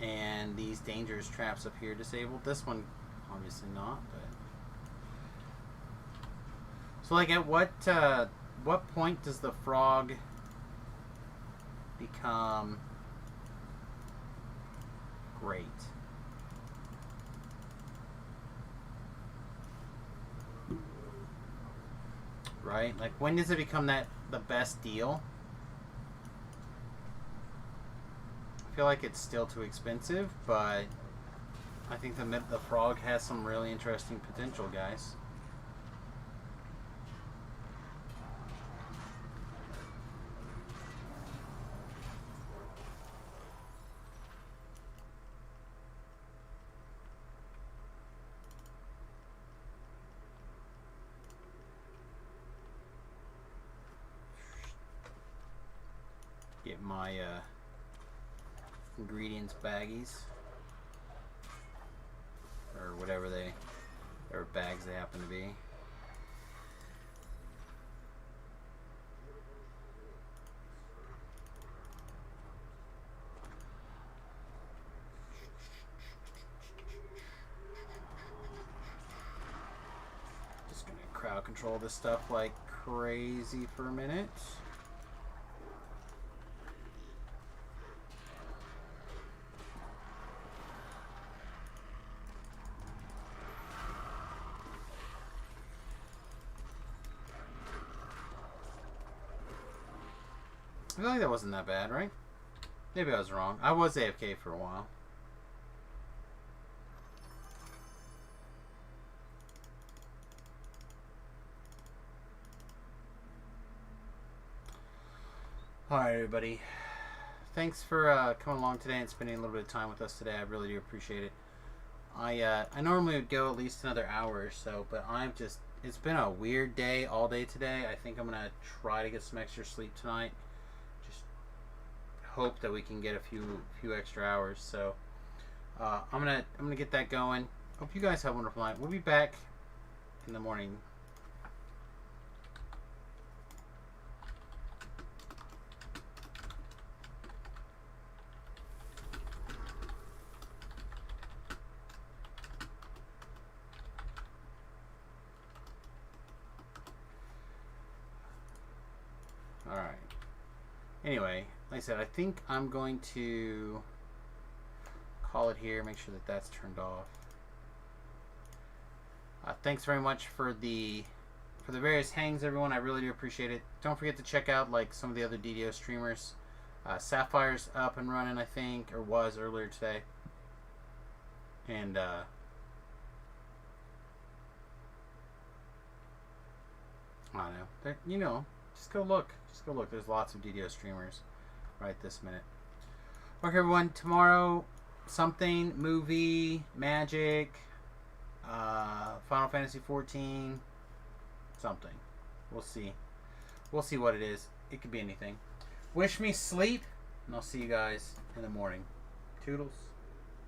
And these dangerous traps up here disabled. This one, obviously not, but... So, like, at what point does the frog become great? Right? Like, when does it become the best deal? I feel like it's still too expensive, but I think the frog has some really interesting potential, guys. Get my ingredients baggies, or whatever or bags they happen to be. Just gonna crowd control this stuff like crazy for a minute. I feel like that wasn't that bad, right? Maybe I was wrong. I was AFK for a while. Alright, everybody. Thanks for coming along today and spending a little bit of time with us today. I really do appreciate it. I normally would go at least another hour or so, but it's been a weird day all day today. I think I'm going to try to get some extra sleep tonight. Hope that we can get a few extra hours. So I'm gonna get that going. Hope you guys have a wonderful night. We'll be back in the morning. Alright. Anyway, like I said, I think I'm going to call it here. Make sure that that's turned off. Thanks very much for the various hangs, everyone. I really do appreciate it. Don't forget to check out like some of the other DDO streamers. Sapphire's up and running, I think, or was earlier today. And I don't know. Just go look. Just go look. There's lots of DDO streamers right this minute. Okay, everyone. Tomorrow, something, movie, magic, Final Fantasy 14, something. We'll see. We'll see what it is. It could be anything. Wish me sleep, and I'll see you guys in the morning. Toodles.